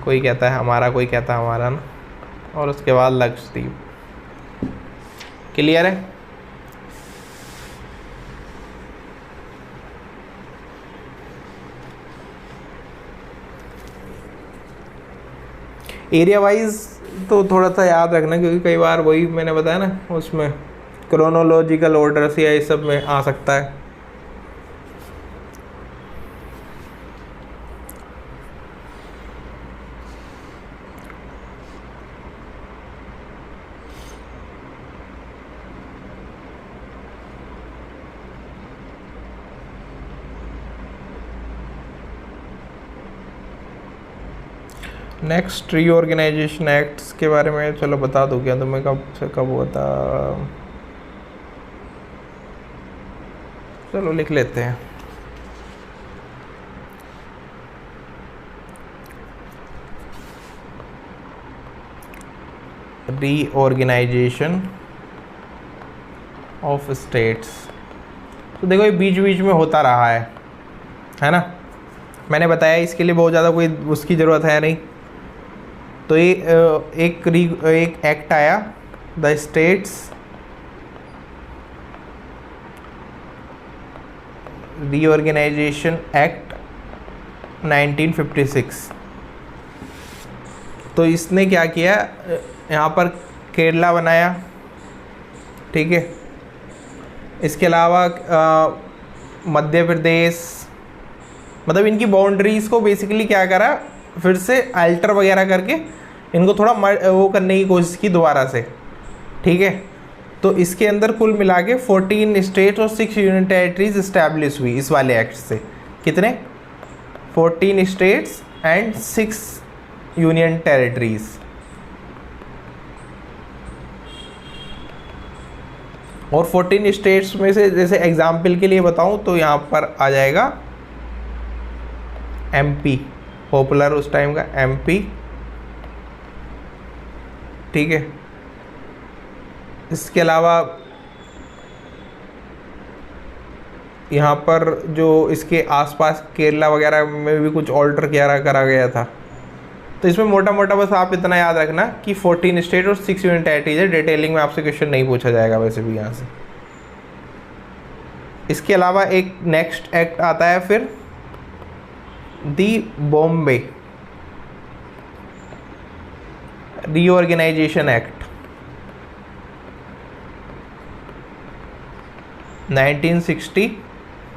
कोई कहता है हमारा, कोई कहता है हमारा ना। और उसके बाद लक्षद्वीप। क्लियर है? एरिया वाइज तो थोड़ा सा याद रखना, क्योंकि कई बार वही मैंने बताया ना, उसमें क्रोनोलॉजिकल ऑर्डर से या इस सब में आ सकता है। नेक्स्ट रीऑर्गेनाइजेशन एक्ट्स के बारे में चलो बता दो क्या तुम्हें, कब से कब हुआ था? चलो लिख लेते हैं। रीऑर्गेनाइजेशन ऑफ स्टेट्स, तो देखो ये बीच बीच में होता रहा है ना। मैंने बताया इसके लिए बहुत ज़्यादा कोई उसकी ज़रूरत है नहीं। तो ये एक एक्ट आया, द स्टेट्स रीऑर्गेनाइजेशन एक्ट 1956। तो इसने क्या किया, यहाँ पर केरला बनाया, ठीक है। इसके अलावा मध्य प्रदेश, मतलब इनकी बाउंड्रीज़ को बेसिकली क्या करा, फिर से अल्टर वगैरह करके इनको थोड़ा वो करने की कोशिश की दोबारा से, ठीक है। तो इसके अंदर कुल मिला के 14 स्टेट और 6 यूनियन टेरिटरीज इस्टेब्लिश हुई इस वाले एक्ट से। कितने? 14 स्टेट्स एंड 6 यूनियन टेरिटरीज। और 14 स्टेट्स में से जैसे एग्जाम्पल के लिए बताऊं तो यहाँ पर आ जाएगा MP, पॉपुलर उस टाइम का MP, ठीक है। इसके अलावा यहाँ पर जो इसके आसपास केरला वगैरह में भी कुछ ऑल्टर करा गया था। तो इसमें मोटा मोटा बस आप इतना याद रखना कि 14 स्टेट और 6 यूनियन टेरिटरीज है। डिटेलिंग में आपसे क्वेश्चन नहीं पूछा जाएगा वैसे भी यहाँ से। इसके अलावा एक नेक्स्ट एक्ट आता है फिर दी बॉम्बे रीऑर्गेनाइजेशन एक्ट 1960।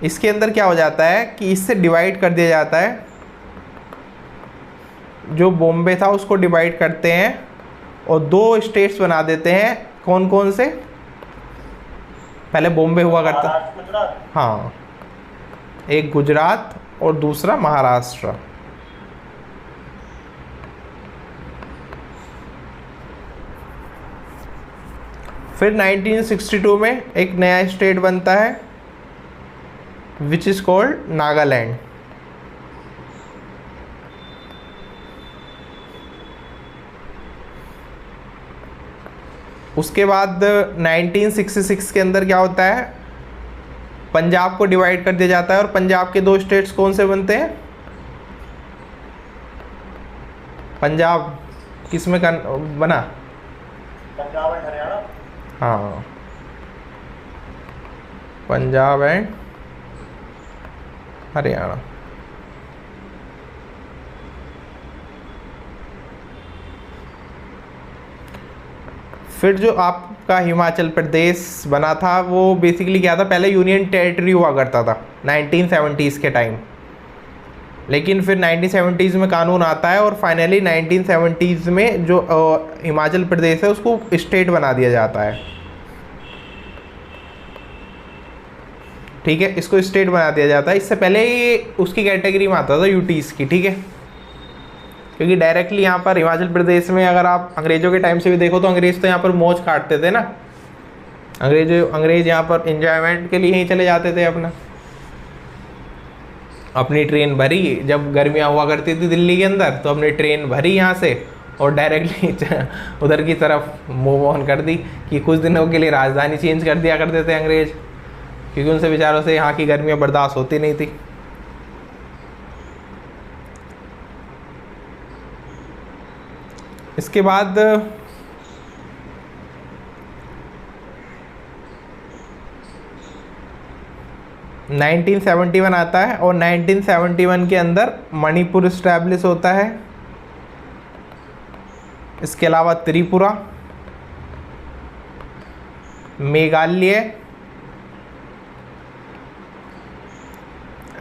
इसके अंदर क्या हो जाता है कि इससे डिवाइड कर दिया जाता है, जो बॉम्बे था उसको डिवाइड करते हैं और 2 स्टेट्स बना देते हैं। कौन कौन से? पहले बॉम्बे हुआ करता, हाँ, एक गुजरात और दूसरा महाराष्ट्र। फिर 1962 में एक नया स्टेट बनता है विच इज कॉल्ड नागालैंड। उसके बाद 1966 के अंदर क्या होता है, पंजाब को डिवाइड कर दिया जाता है और पंजाब के दो स्टेट्स कौन से बनते हैं? पंजाब किस में बना? पंजाब एंड हरियाणा। हाँ, पंजाब एंड हरियाणा। फिर जो आपका हिमाचल प्रदेश बना था वो बेसिकली क्या था, पहले यूनियन टेरिटरी हुआ करता था 1970s के टाइम, लेकिन फिर 1970s में कानून आता है और फाइनली 1970s में जो हिमाचल प्रदेश है उसको स्टेट बना दिया जाता है। ठीक है, इसको स्टेट बना दिया जाता है। इससे पहले ये उसकी कैटेगरी में आता था यूटीज़ की। ठीक है, क्योंकि डायरेक्टली यहाँ पर हिमाचल प्रदेश में अगर आप अंग्रेज़ों के टाइम से भी देखो तो अंग्रेज़ तो यहाँ पर मौज काटते थे ना। अंग्रेज यहाँ पर एंजॉयमेंट के लिए ही चले जाते थे अपनी ट्रेन भरी, जब गर्मियाँ हुआ करती थी दिल्ली के अंदर तो अपनी ट्रेन भरी यहाँ से और डायरेक्टली उधर की तरफ मूव ऑन कर दी कि कुछ दिनों के लिए राजधानी चेंज कर दिया करते थे अंग्रेज, क्योंकि उनसे बेचारों से यहाँ की गर्मियाँ बर्दाश्त होती नहीं थी। इसके बाद 1971 आता है और 1971 के अंदर मणिपुर इस्टेब्लिश होता है। इसके अलावा Tripura, Meghalaya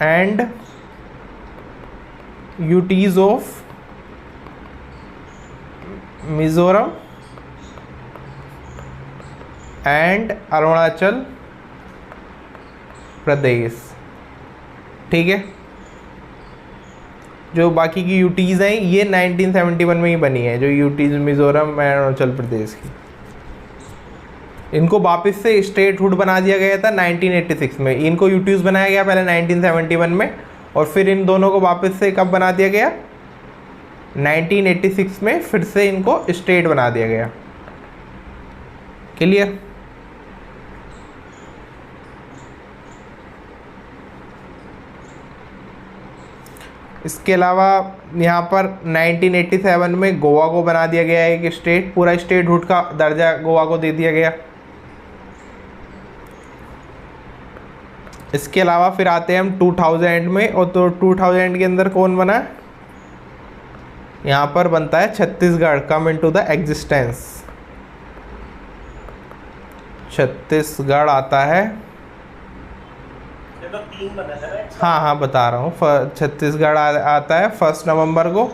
and UTs of Mizoram and Arunachal Pradesh. ठीक है, जो बाकी की यूटीज़ हैं ये 1971 में ही बनी है, जो यूटीज़ मिजोरम एंड अरुणाचल प्रदेश की। इनको वापस से स्टेटहुड बना दिया गया था 1986 में। इनको यूटीज़ बनाया गया पहले 1971 में और फिर इन दोनों को वापस से कब बना दिया गया? 1986 में फिर से इनको स्टेट बना दिया गया। क्लियर? इसके अलावा यहाँ पर 1987 में गोवा को बना दिया गया है एक स्टेट, पूरा स्टेटहुड का दर्जा गोवा को दे दिया गया। इसके अलावा फिर आते हैं हम 2000 में, और तो 2000 के अंदर कौन बना है? यहाँ पर बनता है Chhattisgarh, come into the existence. Chhattisgarh आता है। ये तो 3 बने थे ना। हाँ हाँ बता रहा हूँ, छत्तीसगढ़ आता है 1 नवंबर को।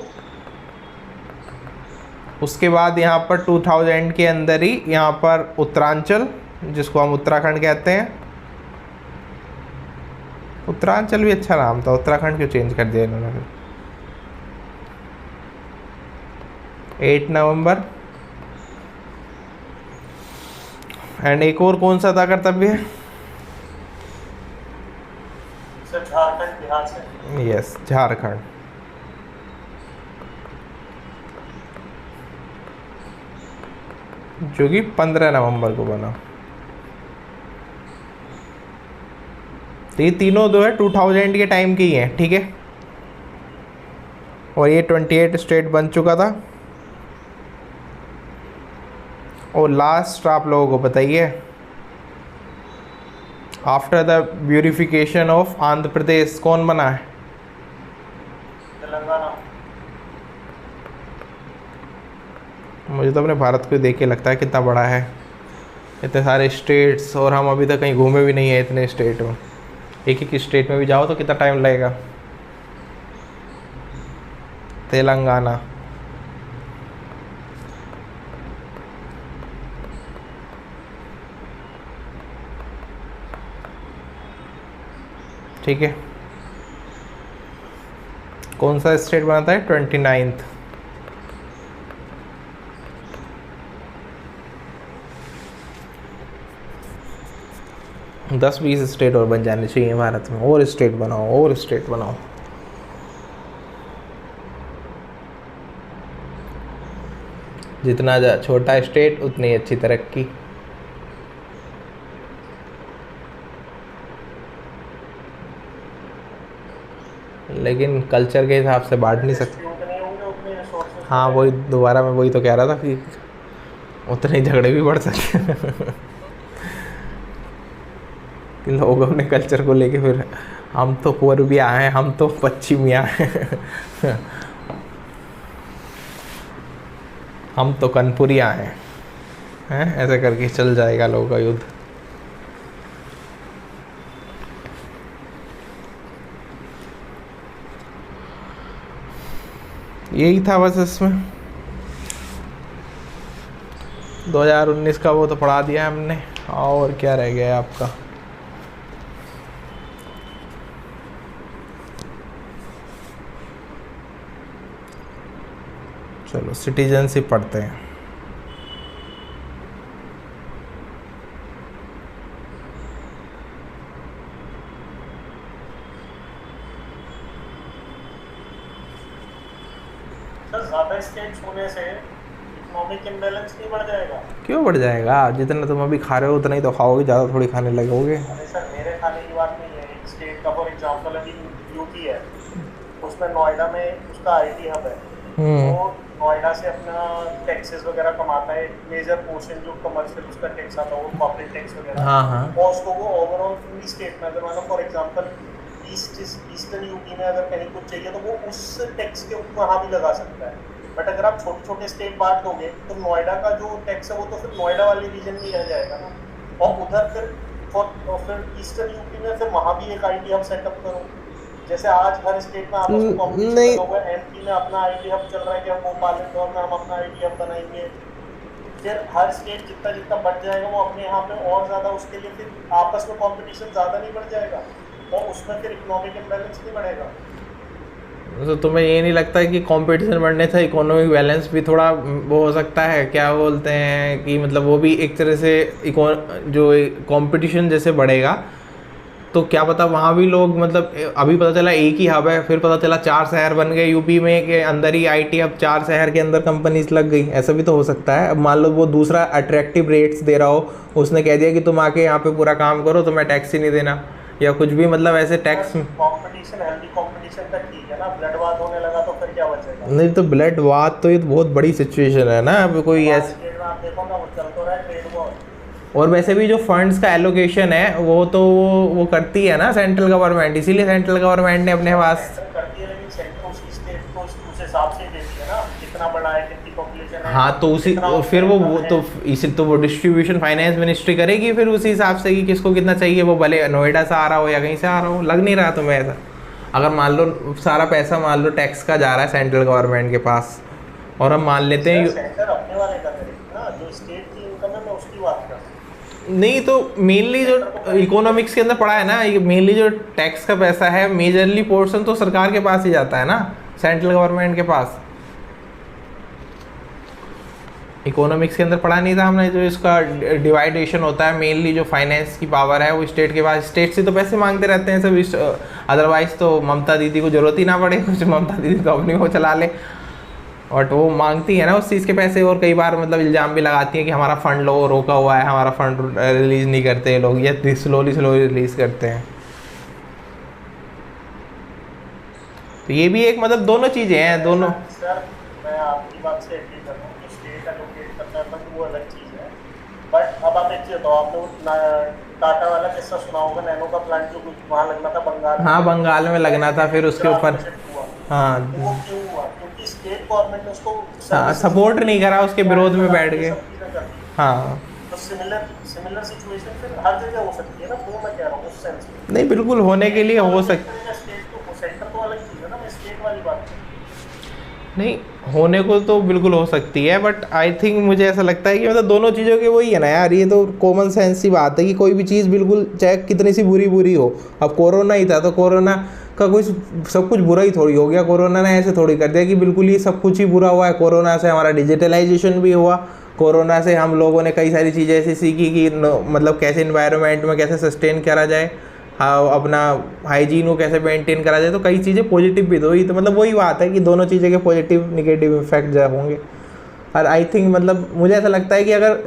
उसके बाद यहाँ पर 2000 के अंदर ही यहाँ पर उत्तरांचल, जिसको हम उत्तराखंड कहते हैं। उत्तरांचल भी अच्छा नाम था, उत्तराखंड क्यों चेंज कर दिया इन्होंने फिर? 8 नवंबर। एंड एक और कौन सा था कर्तव्य? सर झारखंड बिहार से। यस, झारखंड। जो कि 15 नवंबर को बना। तो ये तीनों जो है 2000 के टाइम के ही हैं। ठीक है, और ये 28 स्टेट बन चुका था। और लास्ट आप लोगों को बताइए, after the ब्यूरिफिकेशन of Andhra Pradesh कौन बना है? तेलंगाना। मुझे तो अपने भारत को देख के लगता है कितना बड़ा है, इतने सारे स्टेट्स, और हम अभी तक कहीं घूमे भी नहीं है इतने स्टेट में। एक एक स्टेट में भी जाओ तो कितना टाइम लगेगा। तेलंगाना, ठीक है। कौन सा स्टेट बनाता है? 29th। दस 20 स्टेट और बन जाने चाहिए भारत में, और स्टेट बनाओ और स्टेट बनाओ। जितना छोटा स्टेट उतनी अच्छी तरक्की। लेकिन कल्चर के हिसाब से बांट नहीं सकते। नहीं होंगे उतने रिसोर्सेज। हाँ वही, दोबारा मैं वही तो कह रहा था कि उतने झगड़े भी बढ़ सकते हैं कि लोग अपने कल्चर को लेके फिर हम तो पूर्विया हैं, हम तो पश्चिमिया हैं हम तो कनपुरिया हैं, ऐसे करके चल जाएगा लोगों का युद्ध। यही था बस इसमें। 2019 का वो तो पढ़ा दिया हमने, और क्या रह गया आपका? चलो सिटीजनशिप पढ़ते हैं। सर ज़्यादा स्टेट्स होने से इकोनॉमिक इम्बैलेंस नहीं बढ़ जाएगा? क्यों बढ़ जाएगा? जितना तुम अभी खा रहे हो उतना ही तो खाओगे, ज़्यादा थोड़ी खाने लगोगे। अरे सर मेरे खाने की बात नहीं है, एक स्टेट का फॉर एग्जांपल अभी यूपी है, उसमें नोएडा में उसका आईटी हब है, वो नोएडा से अपना टैक्सेस वगैरह कमाता है। मेजर पोर्शन जो कमर्शियल उसका टैक्स आता है वो कॉर्पोरेट टैक्स वगैरह, हाँ हाँ। और उसको वो ओवरऑल पूरी स्टेट में अगर मानो फॉर एग्जांपल ईस्टर्न यूपी में अगर कहीं कुछ चाहिए तो वो उस टैक्स के ऊपर वहाँ भी लगा सकता है। बट अगर आप छोटे छोटे स्टेट बांट दोगे तो नोएडा का जो टैक्स है वो तो फिर नोएडा वाले रीजन में ही रह जाएगा ना, और उधर फिर ईस्टर्न यूपी में फिर वहाँ भी एक आईटी हब सेटअप करो। जैसे आज हर स्टेट में आपस में कॉम्पिटिशन लगा हुआ है, एमपी में अपना आईटी हब चल रहा है कि हम भोपाल इंदौर में हम अपना आईटी हब बनाएंगे। फिर हर स्टेट जितना जितना बढ़ जाएगा वो अपने यहाँ पे और ज़्यादा, उसके लिए फिर आपस में कॉम्पिटिशन ज़्यादा नहीं बढ़ जाएगा और उसमें फिर इकोनॉमिक इम्बैलेंस नहीं बढ़ेगा। तो तुम्हें ये नहीं लगता है कि कंपटीशन बढ़ने से इकोनॉमिक बैलेंस भी थोड़ा वो हो सकता है, क्या बोलते हैं कि मतलब वो भी एक तरह से जो कंपटीशन जैसे बढ़ेगा तो क्या पता वहाँ भी लोग, मतलब अभी पता चला एक ही हब है, फिर पता चला 4 शहर बन गए यूपी में के अंदर ही आईटी हब, 4 शहर के अंदर कंपनीज लग गई, ऐसा भी तो हो सकता है। अब मान लो वो दूसरा अट्रैक्टिव रेट्स दे रहा हो, उसने कह दिया कि तुम आके यहाँ पे पूरा काम करो, तुम्हें टैक्स ही नहीं देना या कुछ भी, मतलब ऐसे टैक्स। कंपटीशन हेल्दी कंपटीशन तक ठीक है ना, ब्लड वार होने लगा तो फिर क्या बचेगा? नहीं तो ब्लड वार तो ये तो बहुत बड़ी सिचुएशन है ना, अब कोई ऐसे आप देखो ना वो चल तो रहा है ट्रेड वॉर। और वैसे भी जो फंड्स का एलोकेशन है वो तो वो करती है ना सेंट्रल गवर्नमेंट, इसीलिए सेंट्रल गवर्नमेंट ने अपने पास करती है, लेकिन सेंटर उसी स्टेट को उस हिसाब से देती है ना, कितना बड़ा है, कितनी पॉपुलेशन है। हाँ तो उसी फिर वो तो इसी तो वो डिस्ट्रीब्यूशन फाइनेंस मिनिस्ट्री करेगी फिर उसी हिसाब से कि किसको कितना चाहिए, वो भले नोएडा से आ रहा हो या कहीं से आ रहा हो। लग नहीं रहा तुम्हें ऐसा? अगर मान लो सारा पैसा मान लो टैक्स का जा रहा है सेंट्रल गवर्नमेंट के पास, और हम मान लेते हैं सेंटर अपने वाले का करेगा ना, जो स्टेट की इनकम है मैं उसकी बात कर रहा हूँ। नहीं तो मेनली जो इकोनॉमिक्स के अंदर पड़ा है ना, मेनली जो टैक्स का पैसा है मेजरली पोर्शन तो सरकार के पास ही जाता है ना, सेंट्रल गवर्नमेंट के पास। इकोनॉमिक्स के अंदर पढ़ा नहीं था हमने, जो इसका डिवाइडेशन होता है, मेनली जो फाइनेंस की पावर है वो स्टेट के पास, स्टेट से तो पैसे मांगते रहते हैं सब, अदरवाइज तो ममता दीदी को जरूरत ही ना पड़े, कुछ ममता दीदी तो अपनी वो चला ले, और वो मांगती है ना उस चीज़ के पैसे, और कई बार मतलब इल्ज़ाम भी लगाती है कि हमारा फ़ंड लो रोका हुआ है, हमारा फ़ंड रिलीज़ नहीं करते लोग, या स्लोली रिलीज़ करते हैं। तो ये भी एक मतलब दोनों चीज़ें हैं, दोनों। सर मैं आपकी बात से एग्री कर रहा हूँ कि स्टेट एलोकेट करना है वो अलग चीज़ है, बट अब आप एक चीज़ बताओ, आपने वो टाटा वाला किस्सा सुना होगा, नैनो का प्लांट जो वहाँ लगना था बंगाल, हाँ बंगाल में लगना था, फिर उसके ऊपर हाँ वो क्यों हुआ? क्योंकि स्टेट गवर्नमेंट ने उसको सपोर्ट नहीं करा, उसके विरोध में बैठ गए। हाँ तो सिमिलर सिचुएशन फिर हर जगह हो सकती है ना, वो मैं कह रहा हूँ उस सेंस में। नहीं बिल्कुल होने के लिए हो सकती, स्टेट तो सेंटर तो अलग चीज़ है ना, मैं स्टेट वाली बात कर रहा हूँ। नहीं होने को तो बिल्कुल हो सकती है, बट आई थिंक मुझे ऐसा लगता है कि मतलब दोनों चीज़ों के वही है ना यार, ये तो कॉमन सेंस की बात है कि कोई भी चीज़ बिल्कुल चाहे कितनी सी बुरी हो, अब कोरोना ही था तो कोरोना का कोई सब कुछ बुरा ही थोड़ी हो गया। कोरोना ने ऐसे थोड़ी कर दिया कि बिल्कुल ही सब कुछ ही बुरा हुआ है। कोरोना से हमारा डिजिटलाइजेशन भी हुआ, कोरोना से हम लोगों ने कई सारी चीज़ें ऐसी सीखी कि मतलब कैसे इन्वायरमेंट में कैसे सस्टेन करा जाए, हाँ अपना हाइजीन को कैसे मेंटेन करा जाए। तो कई चीज़ें पॉजिटिव भी तो हुई। तो मतलब वही बात है कि दोनों चीज़ें के पॉजिटिव निगेटिव इफेक्ट जो होंगे। और आई थिंक मतलब मुझे ऐसा लगता है कि अगर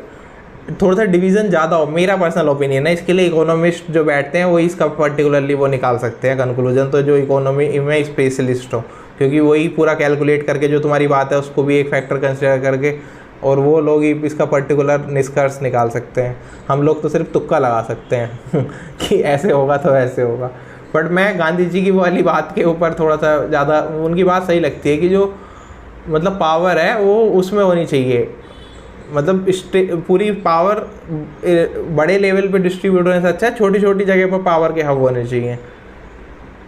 थोड़ा सा डिवीज़न ज़्यादा हो, मेरा पर्सनल ओपिनियन है, इसके लिए इकोनॉमिस्ट जो बैठते हैं वो इसका पर्टिकुलरली वो निकाल सकते हैं कंक्लूजन। तो जो इकोनॉमी में स्पेशलिस्ट हो, क्योंकि वही पूरा कैलकुलेट करके जो तुम्हारी बात है उसको भी एक फैक्टर कंसिडर करके, और वो लोग ही इसका पर्टिकुलर निष्कर्ष निकाल सकते हैं। हम लोग तो सिर्फ तुक्का लगा सकते हैं कि ऐसे होगा तो ऐसे होगा। बट मैं गांधी जी की वो वाली बात के ऊपर थोड़ा सा ज़्यादा, उनकी बात सही लगती है कि जो मतलब पावर है वो उसमें होनी चाहिए, मतलब पूरी पावर बड़े लेवल पे डिस्ट्रीब्यूट होने से अच्छा है छोटी छोटी जगह पर पावर के हब होने चाहिए,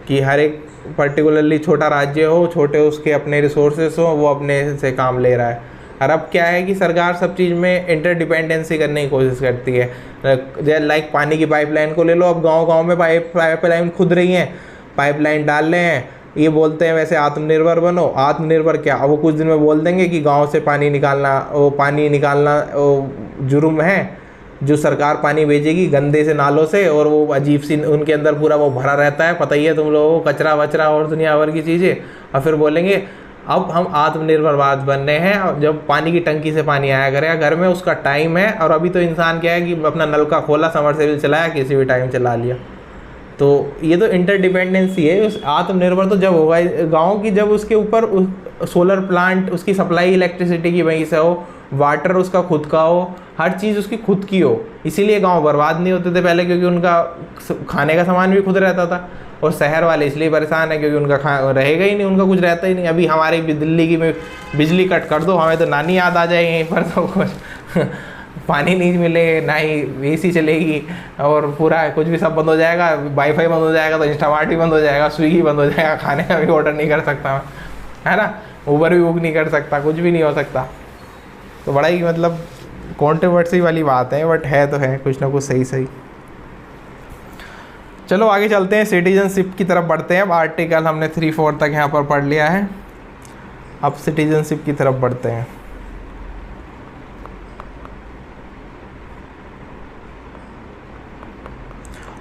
कि हर एक पर्टिकुलरली छोटा राज्य हो, छोटे उसके अपने रिसोर्सेस हो, वो अपने से काम ले रहा है। और अब क्या है कि सरकार सब चीज़ में इंटरडिपेंडेंसी करने की कोशिश करती है। लाइक पानी की पाइपलाइन को ले लो, अब गांव-गांव में पाइपलाइन खुद रही हैं, पाइपलाइन डाल रहे हैं, ये बोलते हैं वैसे आत्मनिर्भर बनो। आत्मनिर्भर क्या, अब वो कुछ दिन में बोल देंगे कि गांव से पानी निकालना जुर्म है, जो सरकार पानी भेजेगी गंदे से नालों से, और वो अजीब सी उनके अंदर पूरा वो भरा रहता है, पता ही है तुम लोगों को, कचरा वचरा और दुनिया भर की चीज़ें। और फिर बोलेंगे अब हम आत्मनिर्भरवाद बन रहे हैं, जब पानी की टंकी से पानी आया करेगा घर में, उसका टाइम है। और अभी तो इंसान क्या है कि अपना नलका खोला, समरसेबल चलाया, किसी भी टाइम चला लिया। तो ये तो इंटरडिपेंडेंसी है। उस आत्मनिर्भर तो जब होगा गांव की, जब उसके ऊपर सोलर प्लांट, उसकी सप्लाई इलेक्ट्रिसिटी की वहीं से हो, वाटर उसका खुद का हो, हर चीज़ उसकी खुद की हो। इसीलिए गांव बर्बाद नहीं होते थे पहले, क्योंकि उनका खाने का सामान भी खुद रहता था। और शहर वाले इसलिए परेशान है क्योंकि उनका रहेगा ही नहीं, उनका कुछ रहता ही नहीं। अभी हमारी दिल्ली की में बिजली कट कर दो, हमें तो नानी याद आ जाएगी यहीं पर, तो कुछ पानी नहीं मिलेगा, ना ही AC चलेगी, और पूरा कुछ भी सब बंद हो जाएगा। वाईफाई बंद हो जाएगा तो इंस्टामार्ट भी बंद हो जाएगा, स्विगी बंद हो जाएगा, खाने का भी ऑर्डर नहीं कर सकता मैं, है ना, ऊबर भी बुक नहीं कर सकता, कुछ भी नहीं हो सकता। तो बड़ा ही मतलब कॉन्ट्रोवर्सी वाली बात है, बट है तो है कुछ ना कुछ सही सही। चलो आगे चलते हैं, सिटीजनशिप की तरफ बढ़ते हैं। अब आर्टिकल हमने 3-4 तक यहाँ पर पढ़ लिया है, अब सिटीजनशिप की तरफ बढ़ते हैं।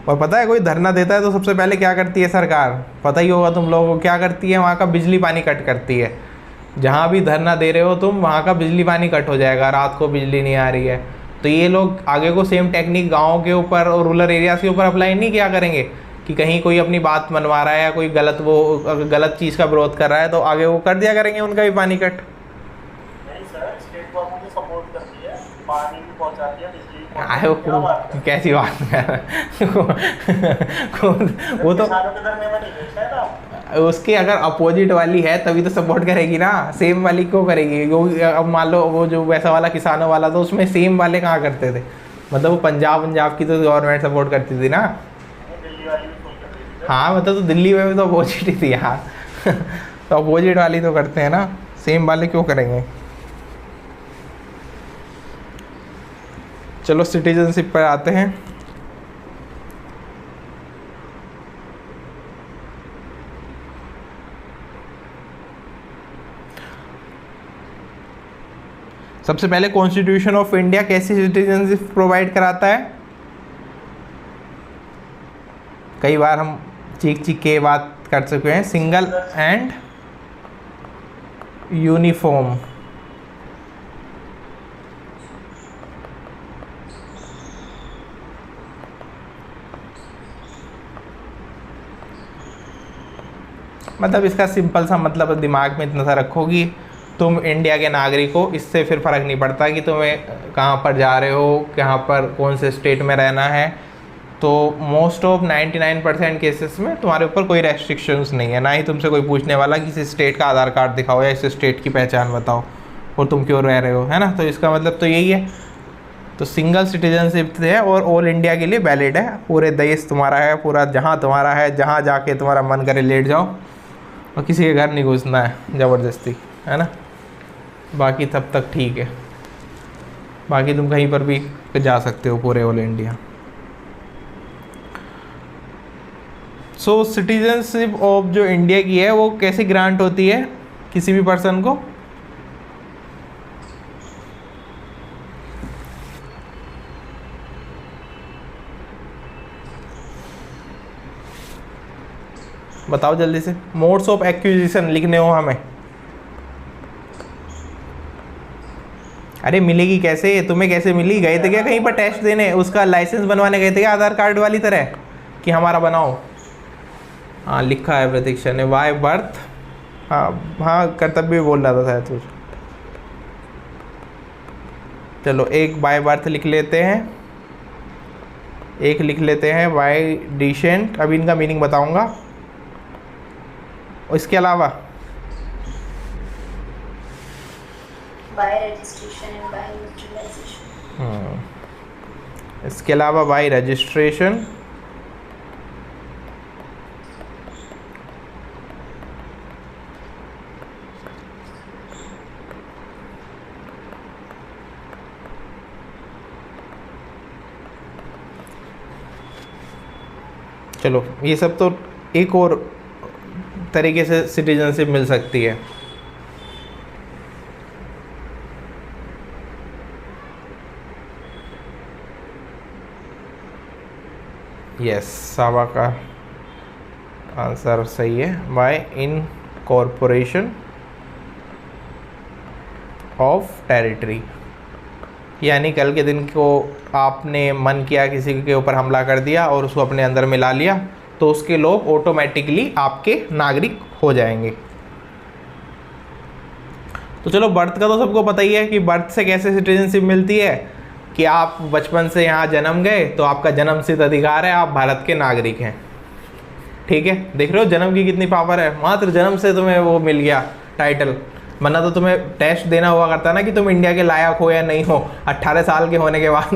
और पता है कोई धरना देता है तो सबसे पहले क्या करती है सरकार, पता ही होगा तुम लोगों को, क्या करती है, वहाँ का बिजली पानी कट करती है। जहाँ भी धरना दे रहे हो तुम, वहाँ का बिजली पानी कट हो जाएगा, रात को बिजली नहीं आ रही है। तो ये लोग आगे को सेम टेक्निक गाँव के ऊपर और रूरल एरियाज़ के ऊपर अप्लाई नहीं किया करेंगे, कि कहीं कोई अपनी बात मनवा रहा है या कोई गलत चीज़ का विरोध कर रहा है तो आगे वो कर दिया करेंगे उनका भी पानी कट। नहीं सर, स्टेट गवर्नमेंट सपोर्ट करती है, पानी भी पहुंचाती है, बिजली कैसी बात है वो तो उसके अगर अपोजिट वाली है तभी तो सपोर्ट करेगी ना, सेम वाली क्यों करेगी। अब मान लो वो जो वैसा वाला किसानों वाला, तो उसमें सेम वाले कहाँ करते थे, मतलब वो पंजाब की तो गवर्नमेंट सपोर्ट करती थी ना। हाँ मतलब तो दिल्ली में भी तो अपोजिट ही थी यार तो अपोजिट वाली तो करते हैं ना, सेम वाले क्यों करेंगे। चलो सिटीजनशिप पर आते हैं। सबसे पहले कॉन्स्टिट्यूशन ऑफ इंडिया कैसी सिटीजनशिप प्रोवाइड कराता है। कई बार हम चीख के बात कर चुके हैं, सिंगल एंड यूनिफॉर्म। मतलब इसका सिंपल सा मतलब दिमाग में इतना सा रखोगी, तुम इंडिया के नागरिक हो, इससे फिर फ़र्क नहीं पड़ता कि तुम्हें कहाँ पर जा रहे हो, कहाँ पर कौन से स्टेट में रहना है। तो मोस्ट ऑफ 99% केसेस में तुम्हारे ऊपर कोई रेस्ट्रिक्शंस नहीं है, ना ही तुमसे कोई पूछने वाला कि इस स्टेट का आधार कार्ड दिखाओ या इस स्टेट की पहचान बताओ और तुम क्यों रह रहे हो, है ना। तो इसका मतलब तो यही है। तो सिंगल सिटीजनशिप है और ऑल इंडिया के लिए वैलिड है, पूरे देश तुम्हारा है, पूरा जहाँ तुम्हारा है, जहाँ जाके तुम्हारा मन करे लेट जाओ, और किसी के घर नहीं घुसना है ज़बरदस्ती, है ना। बाकी तब तक ठीक है, बाकी तुम कहीं पर भी जा सकते हो पूरे all India. So citizenship of जो इंडिया की है वो कैसे ग्रांट होती है किसी भी पर्सन को? बताओ जल्दी से। मोड्स ऑफ एक्विजिशन लिखने हो हमें। अरे मिलेगी कैसे, तुम्हें कैसे मिली? गए थे क्या कहीं पर टेस्ट देने, उसका लाइसेंस बनवाने गए थे क्या आधार कार्ड वाली तरह कि हमारा बनाओ? हाँ लिखा है प्रतीक्षा ने, बाय बर्थ। हाँ हाँ कर्तव्य बोल रहा था शायद कुछ। चलो एक बाय बर्थ लिख लेते हैं, एक लिख लेते हैं बाय डिसेंट। अभी इनका मीनिंग बताऊंगा। इसके अलावा by registration and by neutralisation. इसके अलावा बाय रजिस्ट्रेशन, चलो ये सब तो एक और तरीके से सिटीजनशिप मिल सकती है। यस सावा का आंसर सही है, बाय इनकॉर्पोरेशन ऑफ टेरिटरी। यानी कल के दिन को आपने मन किया किसी के ऊपर हमला कर दिया और उसको अपने अंदर मिला लिया तो उसके लोग ऑटोमेटिकली आपके नागरिक हो जाएंगे। तो चलो बर्थ का तो सबको पता ही है कि बर्थ से कैसे सिटीजनशिप मिलती है कि आप बचपन से यहाँ जन्म गए तो आपका जन्मसिद्ध अधिकार है, आप भारत के नागरिक हैं। ठीक है, देख रहे हो जन्म की कितनी पावर है, मात्र जन्म से तुम्हें वो मिल गया टाइटल। वरना तो तुम्हें टेस्ट देना हुआ करता ना कि तुम इंडिया के लायक हो या नहीं हो 18 साल के होने के बाद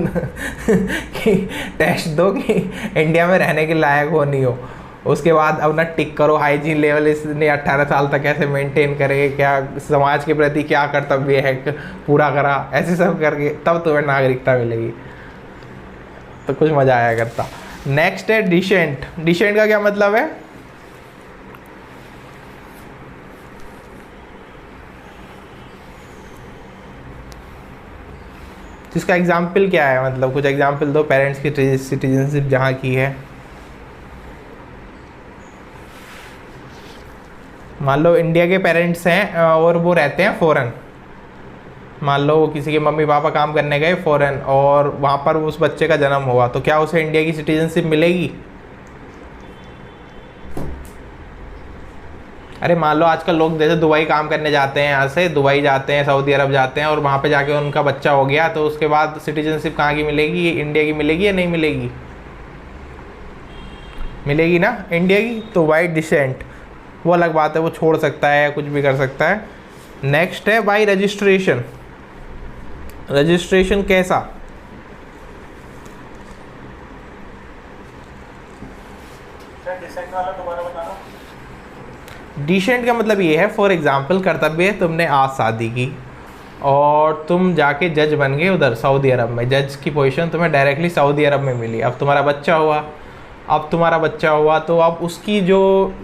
कि टेस्ट दो कि इंडिया में रहने के लायक हो नहीं हो। उसके बाद अब ना टिक करो हाइजीन लेवल इसने 18 साल तक कैसे मेंटेन करे, क्या समाज के प्रति क्या कर्तव्य है पूरा करा, ऐसे सब करके तब तुम्हें नागरिकता मिलेगी। तो कुछ मज़ा आया करता। नेक्स्ट है डिसेंट। डिसेंट का क्या मतलब है? इसका एग्जाम्पल क्या है, मतलब कुछ एग्जाम्पल दो पेरेंट्स की सिटीजनशिप जहाँ की है। मान लो इंडिया के पेरेंट्स हैं और वो रहते हैं फॉरेन। मान लो किसी के मम्मी पापा काम करने गए फॉरेन और वहाँ पर उस बच्चे का जन्म हुआ, तो क्या उसे इंडिया की सिटीजनशिप मिलेगी? अरे मान लो आजकल लोग जैसे दुबई काम करने जाते हैं, यहाँ से दुबई जाते हैं, सऊदी अरब जाते हैं और वहाँ पे जाके उनका बच्चा हो गया, तो उसके बाद सिटीजनशिप कहाँ की मिलेगी? इंडिया की मिलेगी या नहीं मिलेगी? मिलेगी ना इंडिया की। तो बाई डिसेंट वो अलग बात है, वो छोड़ सकता है, कुछ भी कर सकता है। नेक्स्ट है बाई रजिस्ट्रेशन। रजिस्ट्रेशन कैसा? डिसेंट वाला दोबारा बताना। डिसेंट का मतलब ये है, फॉर एग्जाम्पल कर्तव्य है, तुमने आज शादी की और तुम जाके जज बन गए उधर सऊदी अरब में, जज की पोजीशन तुम्हें डायरेक्टली सऊदी अरब में मिली। अब तुम्हारा बच्चा हुआ, तो अब उसकी जो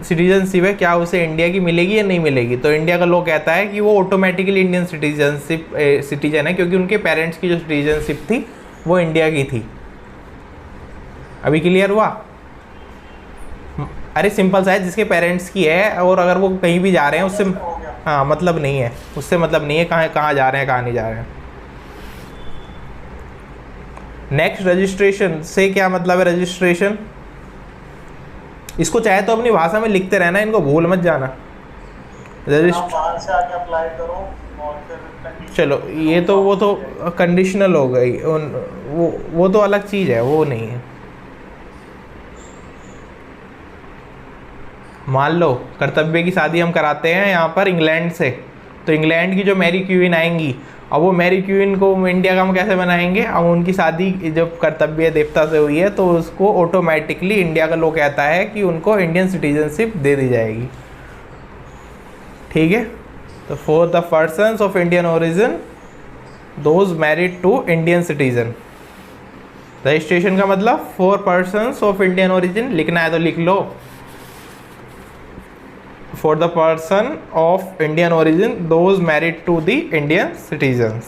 सिटीजनशिप है क्या उसे इंडिया की मिलेगी या नहीं मिलेगी? तो इंडिया का लॉ कहता है कि वो ऑटोमेटिकली इंडियन सिटीजन है, क्योंकि उनके पेरेंट्स की जो सिटीजनशिप थी वो इंडिया की थी। अभी क्लियर हुआ? अरे सिंपल सा है, जिसके पेरेंट्स की है और अगर वो कहीं भी जा रहे हैं उससे हाँ मतलब नहीं है, उससे मतलब नहीं है कहाँ जा रहे हैं कहाँ नहीं जा रहे हैं। नेक्स्ट रजिस्ट्रेशन से क्या मतलब है? रजिस्ट्रेशन इसको चाहे तो अपनी भाषा में लिखते रहना, इनको भूल मत जाना। बाहर से आके अप्लाई करो और फिर चलो ये तो वो तो कंडीशनल हो गई, वो तो अलग चीज़ है, वो नहीं है। मान लो कर्तव्य की शादी हम कराते हैं यहाँ पर इंग्लैंड से, तो इंग्लैंड की जो मैरी क्वीन आएंगी, अब वो मैरी क्वीन को इंडिया का हम कैसे बनाएंगे? अब उनकी शादी जब कर्तव्य देवता से हुई है तो उसको ऑटोमेटिकली इंडिया का लॉ कहता है कि उनको इंडियन सिटीजनशिप दे दी जाएगी। ठीक है, तो for the persons of Indian origin those married to Indian citizen. Registration का मतलब for persons of Indian origin, लिखना है तो लिख लो, for the person of Indian origin those married to the Indian citizens.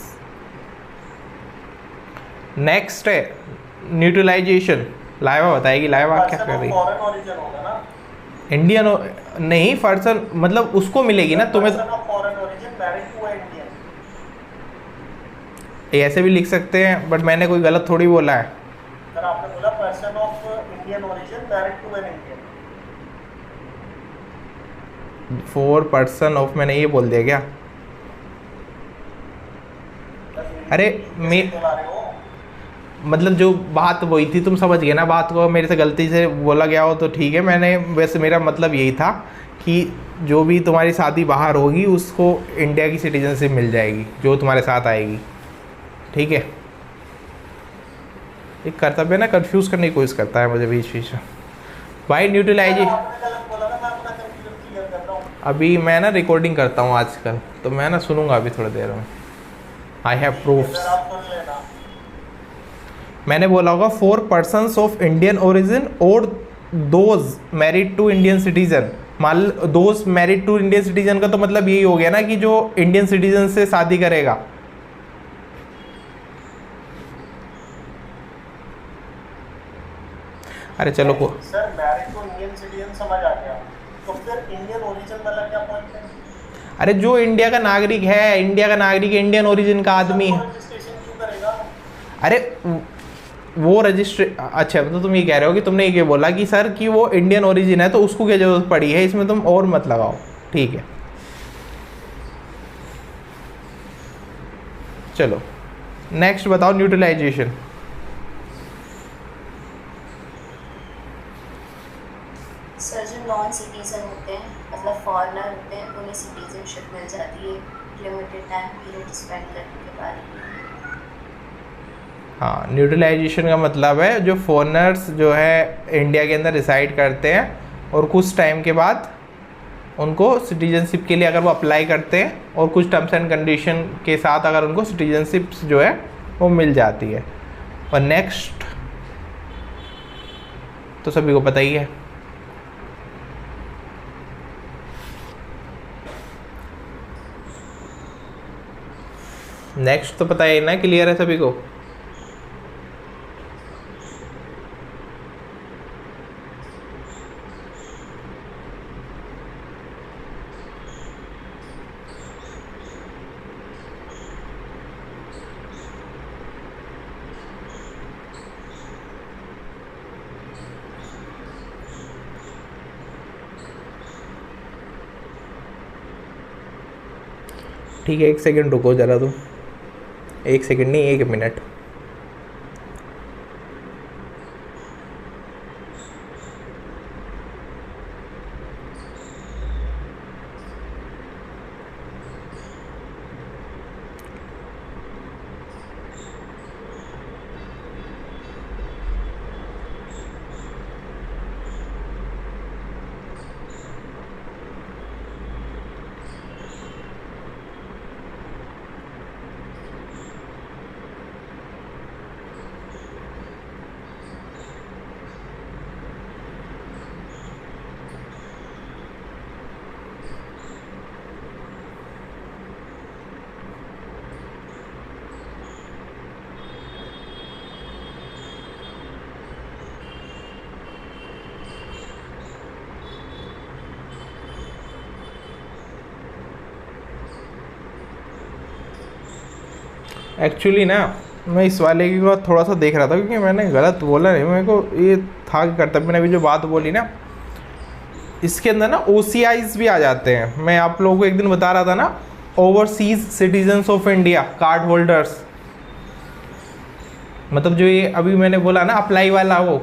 Next है न्यूट्रलाइजेशन। लाइवा बताएगी, लाइवा क्या कर रही है। फॉरेन ओरिजिन होगा ना, इंडियन नहीं, पर्सन मतलब उसको मिलेगी ना तुम्हें। Person of foreign origin married to Indian, ऐसे भी लिख सकते हैं, बट मैंने कोई गलत थोड़ी बोला है। सर आपने बोला person of Indian origin married to an Indian. For person of, मैंने ये बोल दिया क्या? अरे मैं मतलब जो बात वही थी, तुम समझ गए ना बात को। मेरे से गलती से बोला गया हो तो ठीक है, मैंने वैसे मेरा मतलब यही था कि जो भी तुम्हारी शादी बाहर होगी उसको इंडिया की सिटीजनशिप मिल जाएगी जो तुम्हारे साथ आएगी, ठीक है। एक कर्तव्य ना कंफ्यूज करने की कोशिश करता है मुझे बीच बीच में भाई। न्यूट्रलाइजेशन आपने गलत बोला ना, मैं अपना कंफ्यूजन क्लियर कर रहा हूँ। अभी मैं ना रिकॉर्डिंग करता हूँ आजकल, तो मैं ना सुनूंगा अभी थोड़ी देर में। I have proofs. सर आप सुन लेना। मैंने बोला होगा for persons of Indian origin और those married to Indian citizen. मान लो those married to Indian citizen का तो मतलब यही हो गया ना कि जो इंडियन सिटीजन से शादी करेगा। अरे चलो को sir married to Indian citizen समझ आ गया, तो फिर इंडियन ओरिजिन वाला क्या पॉइंट है? अरे जो इंडिया का नागरिक है, इंडिया का नागरिक इंडियन ओरिजिन का आदमी है। रजिस्ट्रेशन क्यों करेगा? अरे वो रजिस्ट्रे अच्छा, तो तुम ये कह रहे हो कि तुमने ये बोला कि सर कि वो इंडियन ओरिजिन है तो उसको क्या जरूरत पड़ी है, इसमें तुम और मत लगाओ, ठीक है। चलो नेक्स्ट बताओ न्यूट्रलाइजेशन। सर जो नॉन सिटीजन होते हैं, मतलब फॉरेनर होते हैं, उन्हें सिटीजनशिप मिल जाती है लिमिटेड टाइम पीरियड स्पेंड करने के बाद। हाँ, न्यूट्रलाइजेशन का मतलब है जो फॉरेनर्स जो है इंडिया के अंदर रिसाइड करते हैं और कुछ टाइम के बाद उनको सिटीजनशिप के लिए अगर वो अप्लाई करते हैं और कुछ टर्म्स एंड कंडीशन के साथ अगर उनको सिटीजनशिप जो है वो मिल जाती है। और नेक्स्ट तो सभी को पता ही है। नेक्स्ट तो पता है ना, क्लियर है सभी को। ठीक है, एक सेकंड रुको ज़रा तुम, एक सेकंड नहीं, 1 मिनट। एक्चुअली ना मैं इस वाले की बात थोड़ा सा देख रहा था क्योंकि मैंने गलत बोला नहीं, मेरे को ये था कि कर्तव्य। मैंने अभी जो बात बोली ना, इसके अंदर ना OCIs भी आ जाते हैं। मैं आप लोगों को एक दिन बता रहा था ना, overseas citizens of India card holders, मतलब जो ये अभी मैंने बोला ना अप्लाई वाला, वो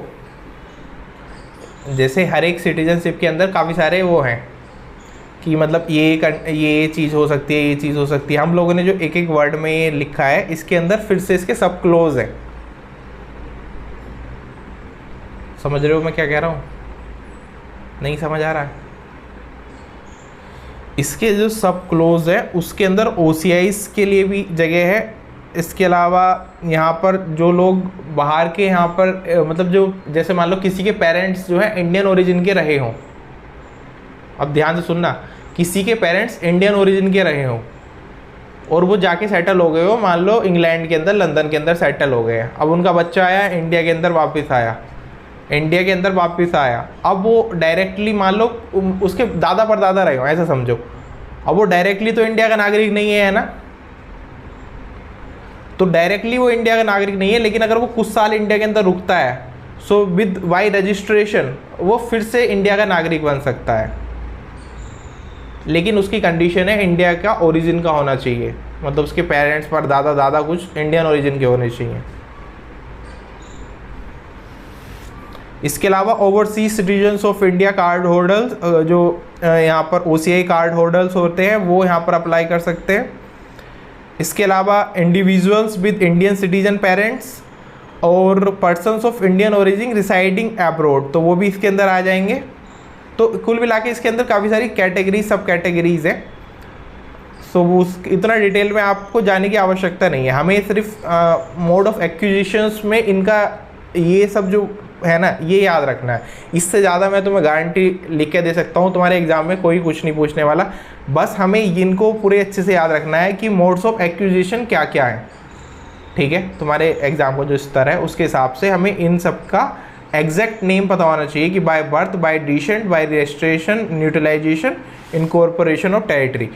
जैसे हर एक सिटीजनशिप के अंदर काफ़ी सारे वो हैं कि मतलब ये चीज़ हो सकती है, ये चीज़ हो सकती है। हम लोगों ने जो एक एक वर्ड में ये लिखा है, इसके अंदर फिर से इसके सब क्लोज हैं। समझ रहे हो मैं क्या कह रहा हूँ? नहीं समझ आ रहा है? इसके जो सब क्लोज है उसके अंदर OCIs के लिए भी जगह है। इसके अलावा यहाँ पर जो लोग बाहर के यहाँ पर मतलब जो जैसे मान लो किसी के पेरेंट्स जो है इंडियन ओरिजिन के रहे हों, अब ध्यान से सुनना, किसी के पेरेंट्स इंडियन ओरिजिन के रहे हों और वो जाके सेटल हो गए हो, मान लो इंग्लैंड के अंदर, लंदन के अंदर सेटल हो गए हैं, अब उनका बच्चा आया इंडिया के अंदर वापस आया, इंडिया के अंदर वापस आया, अब वो डायरेक्टली मान लो उसके दादा परदादा रहे हो, ऐसा समझो, अब वो डायरेक्टली तो इंडिया का नागरिक नहीं है ना, तो डायरेक्टली वो इंडिया का नागरिक नहीं है, लेकिन अगर वो कुछ साल इंडिया के अंदर रुकता है, सो विद वाई रजिस्ट्रेशन वो फिर से इंडिया का नागरिक बन सकता है, लेकिन उसकी कंडीशन है इंडिया का ओरिजिन का होना चाहिए, मतलब उसके पेरेंट्स पर दादा कुछ इंडियन ओरिजिन के होने चाहिए। इसके अलावा overseas citizens of India card holders, जो यहाँ पर OCI कार्ड होल्डर्स होते हैं, वो यहाँ पर अप्लाई कर सकते हैं। इसके अलावा individuals with Indian citizen parents और persons of Indian origin residing abroad, तो वो भी इसके अंदर आ जाएंगे। तो कुल मिला के इसके अंदर काफ़ी सारी कैटेगरी सब कैटेगरीज हैं, सो वो इतना डिटेल में आपको जाने की आवश्यकता नहीं है, हमें सिर्फ मोड ऑफ एक्विजिशंस में इनका ये सब जो है ना ये याद रखना है। इससे ज़्यादा मैं तुम्हें गारंटी लिख के दे सकता हूँ, तुम्हारे एग्जाम में कोई कुछ नहीं पूछने वाला, बस हमें इनको पूरे अच्छे से याद रखना है कि मोड्स ऑफ एक्विजिशन क्या क्या है, ठीक है। तुम्हारे एग्जाम का जो स्तर है उसके हिसाब से हमें इन सब का एग्जैक्ट नेम पता होना चाहिए कि by birth, by descent, by registration, neutralisation, incorporation of territory.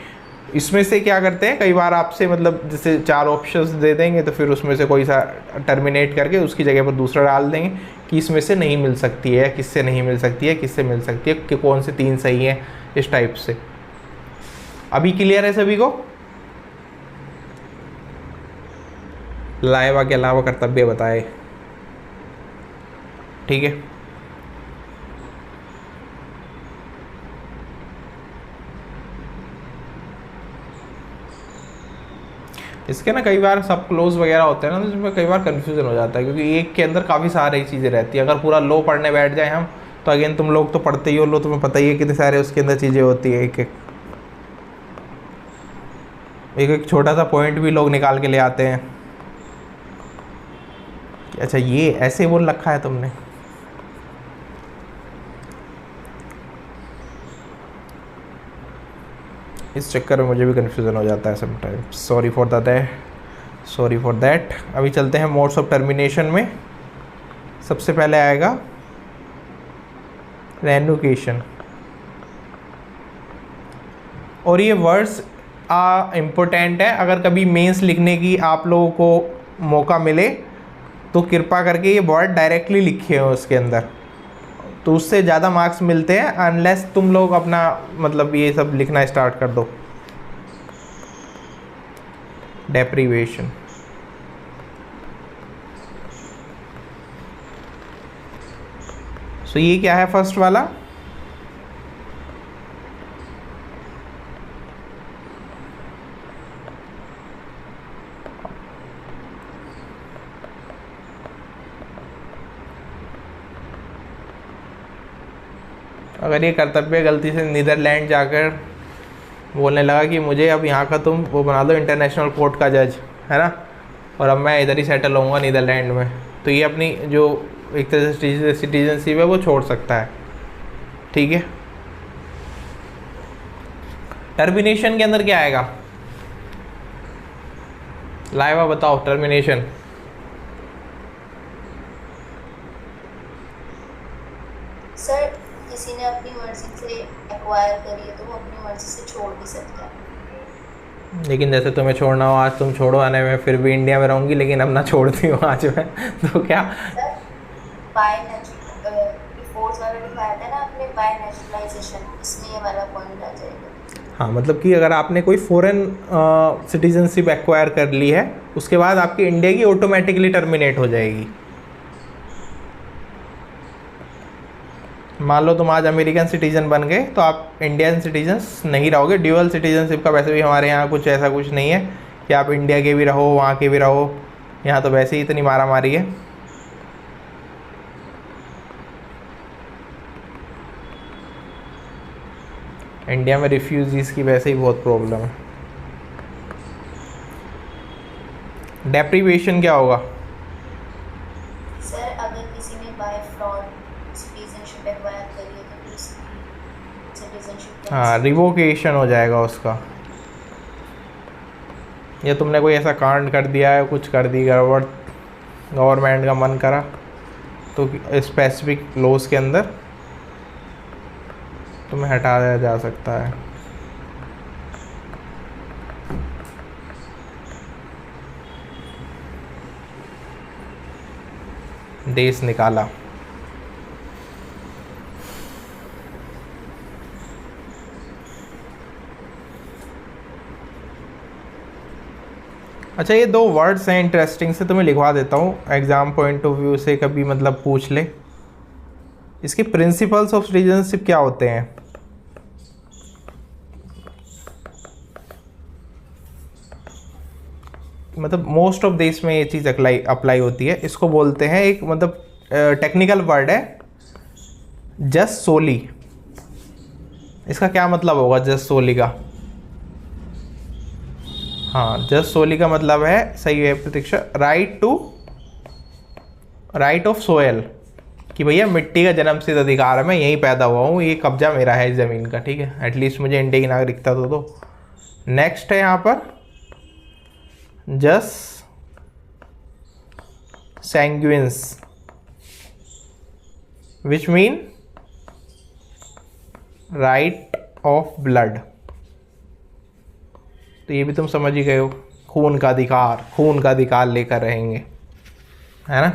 इसमें से क्या करते हैं, कई बार आपसे मतलब जैसे 4 ऑप्शंस दे देंगे तो फिर उसमें से कोई सा टर्मिनेट करके उसकी जगह पर दूसरा डाल देंगे कि इसमें से नहीं मिल सकती है, किससे नहीं मिल सकती है, किससे मिल सकती है, कि कौन से 3 सही हैं, इस टाइप से। अभी क्लियर है सभी को? लाइवा के अलावा कर्तव्य बताए, ठीक है। इसके ना कई बार सब क्लोज वगैरह होते हैं ना, तो इसमें कई बार कंफ्यूजन हो जाता है, क्योंकि एक के अंदर काफ़ी सारी चीज़ें रहती है। अगर पूरा लो पढ़ने बैठ जाए हम तो अगेन तुम लोग तो पढ़ते ही हो, लो तुम्हें पता ही है कितने सारे उसके अंदर चीज़ें होती है, एक छोटा सा पॉइंट भी लोग निकाल के ले आते हैं। अच्छा ये ऐसे बोल रखा है तुमने, इस चक्कर में मुझे भी कन्फ्यूज़न हो जाता है समटाइम्स, सॉरी फॉर दैट। अभी चलते हैं मोड्स ऑफ टर्मिनेशन में। सबसे पहले आएगा रेन्युकेशन, और ये वर्ड्स इम्पोर्टेंट है, अगर कभी मेंस लिखने की आप लोगों को मौका मिले तो कृपा करके ये वर्ड डायरेक्टली लिखे हो उसके अंदर, तो उससे ज़्यादा मार्क्स मिलते हैं, अनलेस तुम लोग अपना मतलब ये सब लिखना स्टार्ट कर दो। डेप्रीवेशन, सो ये क्या है फर्स्ट वाला, अगर ये कर्तव्य गलती से नीदरलैंड जाकर बोलने लगा कि मुझे अब यहाँ का तुम वो बना दो इंटरनेशनल कोर्ट का जज, है ना, और अब मैं इधर ही सेटल होऊंगा नीदरलैंड में, तो ये अपनी जो एक तरह से सिटीजनशिप है वो छोड़ सकता है, ठीक है। टर्मिनेशन के अंदर क्या आएगा, लाइवा बताओ टर्मिनेशन। सर किसी ने अपनी मर्जी से एक्वायर करी है तो वो अपनी मर्जी से छोड़ भी सकता है। लेकिन जैसे तुम्हें छोड़ना हो, आज तुम छोड़ो, आने में फिर भी इंडिया में रहूँगी, लेकिन अब ना छोड़ती हूँ आज मैं, तो क्या सर बाय फोर्स वाला दिखाया था ना आपने, बाय नेशनलाइजेशन, इसमें ये वाला पॉइंट आ जाएगा। हाँ, मतलब कि अगर आपने कोई फॉरेन सिटीजनशिप एक्वायर कर ली है, उसके बाद आपकी इंडिया की ऑटोमेटिकली टर्मिनेट हो जाएगी। मान लो तुम आज अमेरिकन सिटीजन बन गए तो आप इंडियन सिटीजन्स नहीं रहोगे। ड्यूअल सिटीजनशिप का वैसे भी हमारे यहाँ कुछ ऐसा कुछ नहीं है कि आप इंडिया के भी रहो वहाँ के भी रहो, यहाँ तो वैसे ही इतनी मारा मारी है। इंडिया में रिफ्यूजीज़ की वैसे ही बहुत प्रॉब्लम है। डेप्रीवेशन क्या होगा? सर अगर किसी ने बाय फ्रॉड सिटीजनशिप एक्वायर करी है तो सिटीजनशिप। हाँ, रिवोकेशन हो जाएगा उसका। या तुमने कोई ऐसा कांड कर दिया है, कुछ कर दी गड़बड़, गवर्नमेंट का मन करा तो स्पेसिफिक लॉज के अंदर तुम्हें हटा दिया जा सकता है। देश निकाला। अच्छा, ये 2 वर्ड्स हैं इंटरेस्टिंग से, तुम्हें लिखवा देता हूँ एग्जाम पॉइंट ऑफ व्यू से, कभी मतलब पूछ ले। इसके प्रिंसिपल्स ऑफ सिटीजनशिप क्या होते हैं? मतलब मोस्ट ऑफ देश में ये चीज़ अप्लाई होती है। इसको बोलते हैं, एक मतलब टेक्निकल वर्ड है, जस सोली। इसका क्या मतलब होगा जस सोली का? हाँ, जस सोली का मतलब है, सही है प्रतीक्षा, राइट ऑफ सोयल, कि भैया मिट्टी का जन्मसिद्ध अधिकार है, मैं यहीं पैदा हुआ हूँ, ये कब्जा मेरा है इस ज़मीन का, ठीक है, एटलीस्ट मुझे इंडिया की नागरिकता तो दो। नेक्स्ट है यहाँ पर jus sanguinis, which mean right of blood. तो ये भी तुम समझ ही गए हो, खून का अधिकार लेकर रहेंगे, है ना।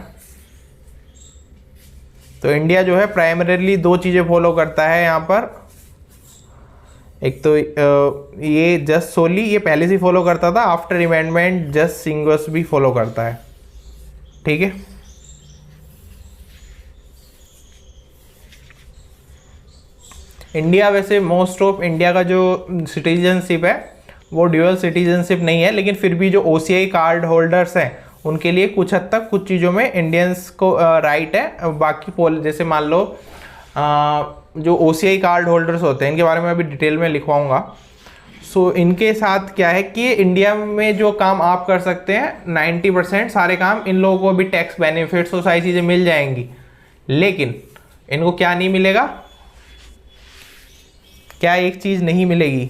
तो इंडिया जो है प्राइमरीली 2 चीज़ें फॉलो करता है यहाँ पर। एक तो ये जस्ट सोली ये पहले से फॉलो करता था, आफ्टर अमेंडमेंट जस्ट सिंगस भी फॉलो करता है, ठीक है। इंडिया वैसे मोस्ट ऑफ इंडिया का जो सिटीजनशिप है वो ड्यूअल सिटीजनशिप नहीं है, लेकिन फिर भी जो OCI कार्ड होल्डर्स हैं उनके लिए कुछ हद तक कुछ चीज़ों में इंडियंस को राइट है। बाकी जैसे मान लो जो OCI कार्ड होल्डर्स होते हैं, इनके बारे में अभी डिटेल में लिखवाऊंगा। सो इनके साथ क्या है कि इंडिया में जो काम आप कर सकते हैं 90% सारे काम इन लोगों को भी टैक्स बेनिफिट्स और सारी चीज़ें मिल जाएंगी, लेकिन इनको क्या नहीं मिलेगा, क्या एक चीज़ नहीं मिलेगी?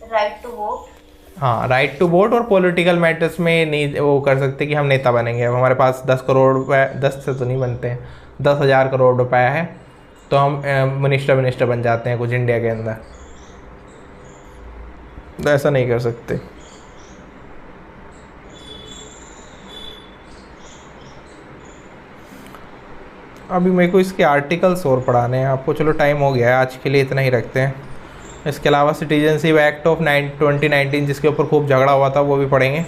Right to vote. हाँ, राइट टू वोट। और पॉलिटिकल मैटर्स में नहीं वो कर सकते कि हम नेता बनेंगे, अब हमारे पास 10 करोड़ रुपए, 10 से तो नहीं बनते हैं, 10,000 करोड़ रुपए है तो हम मिनिस्टर बन जाते हैं कुछ इंडिया के अंदर, तो ऐसा नहीं कर सकते। अभी मेरे को इसके आर्टिकल्स और पढ़ाने हैं आपको, चलो टाइम हो गया है, आज के लिए इतना ही रखते हैं। इसके अलावा सिटीजनशिप एक्ट ऑफ 2019 जिसके ऊपर खूब झगड़ा हुआ था वो भी पढ़ेंगे।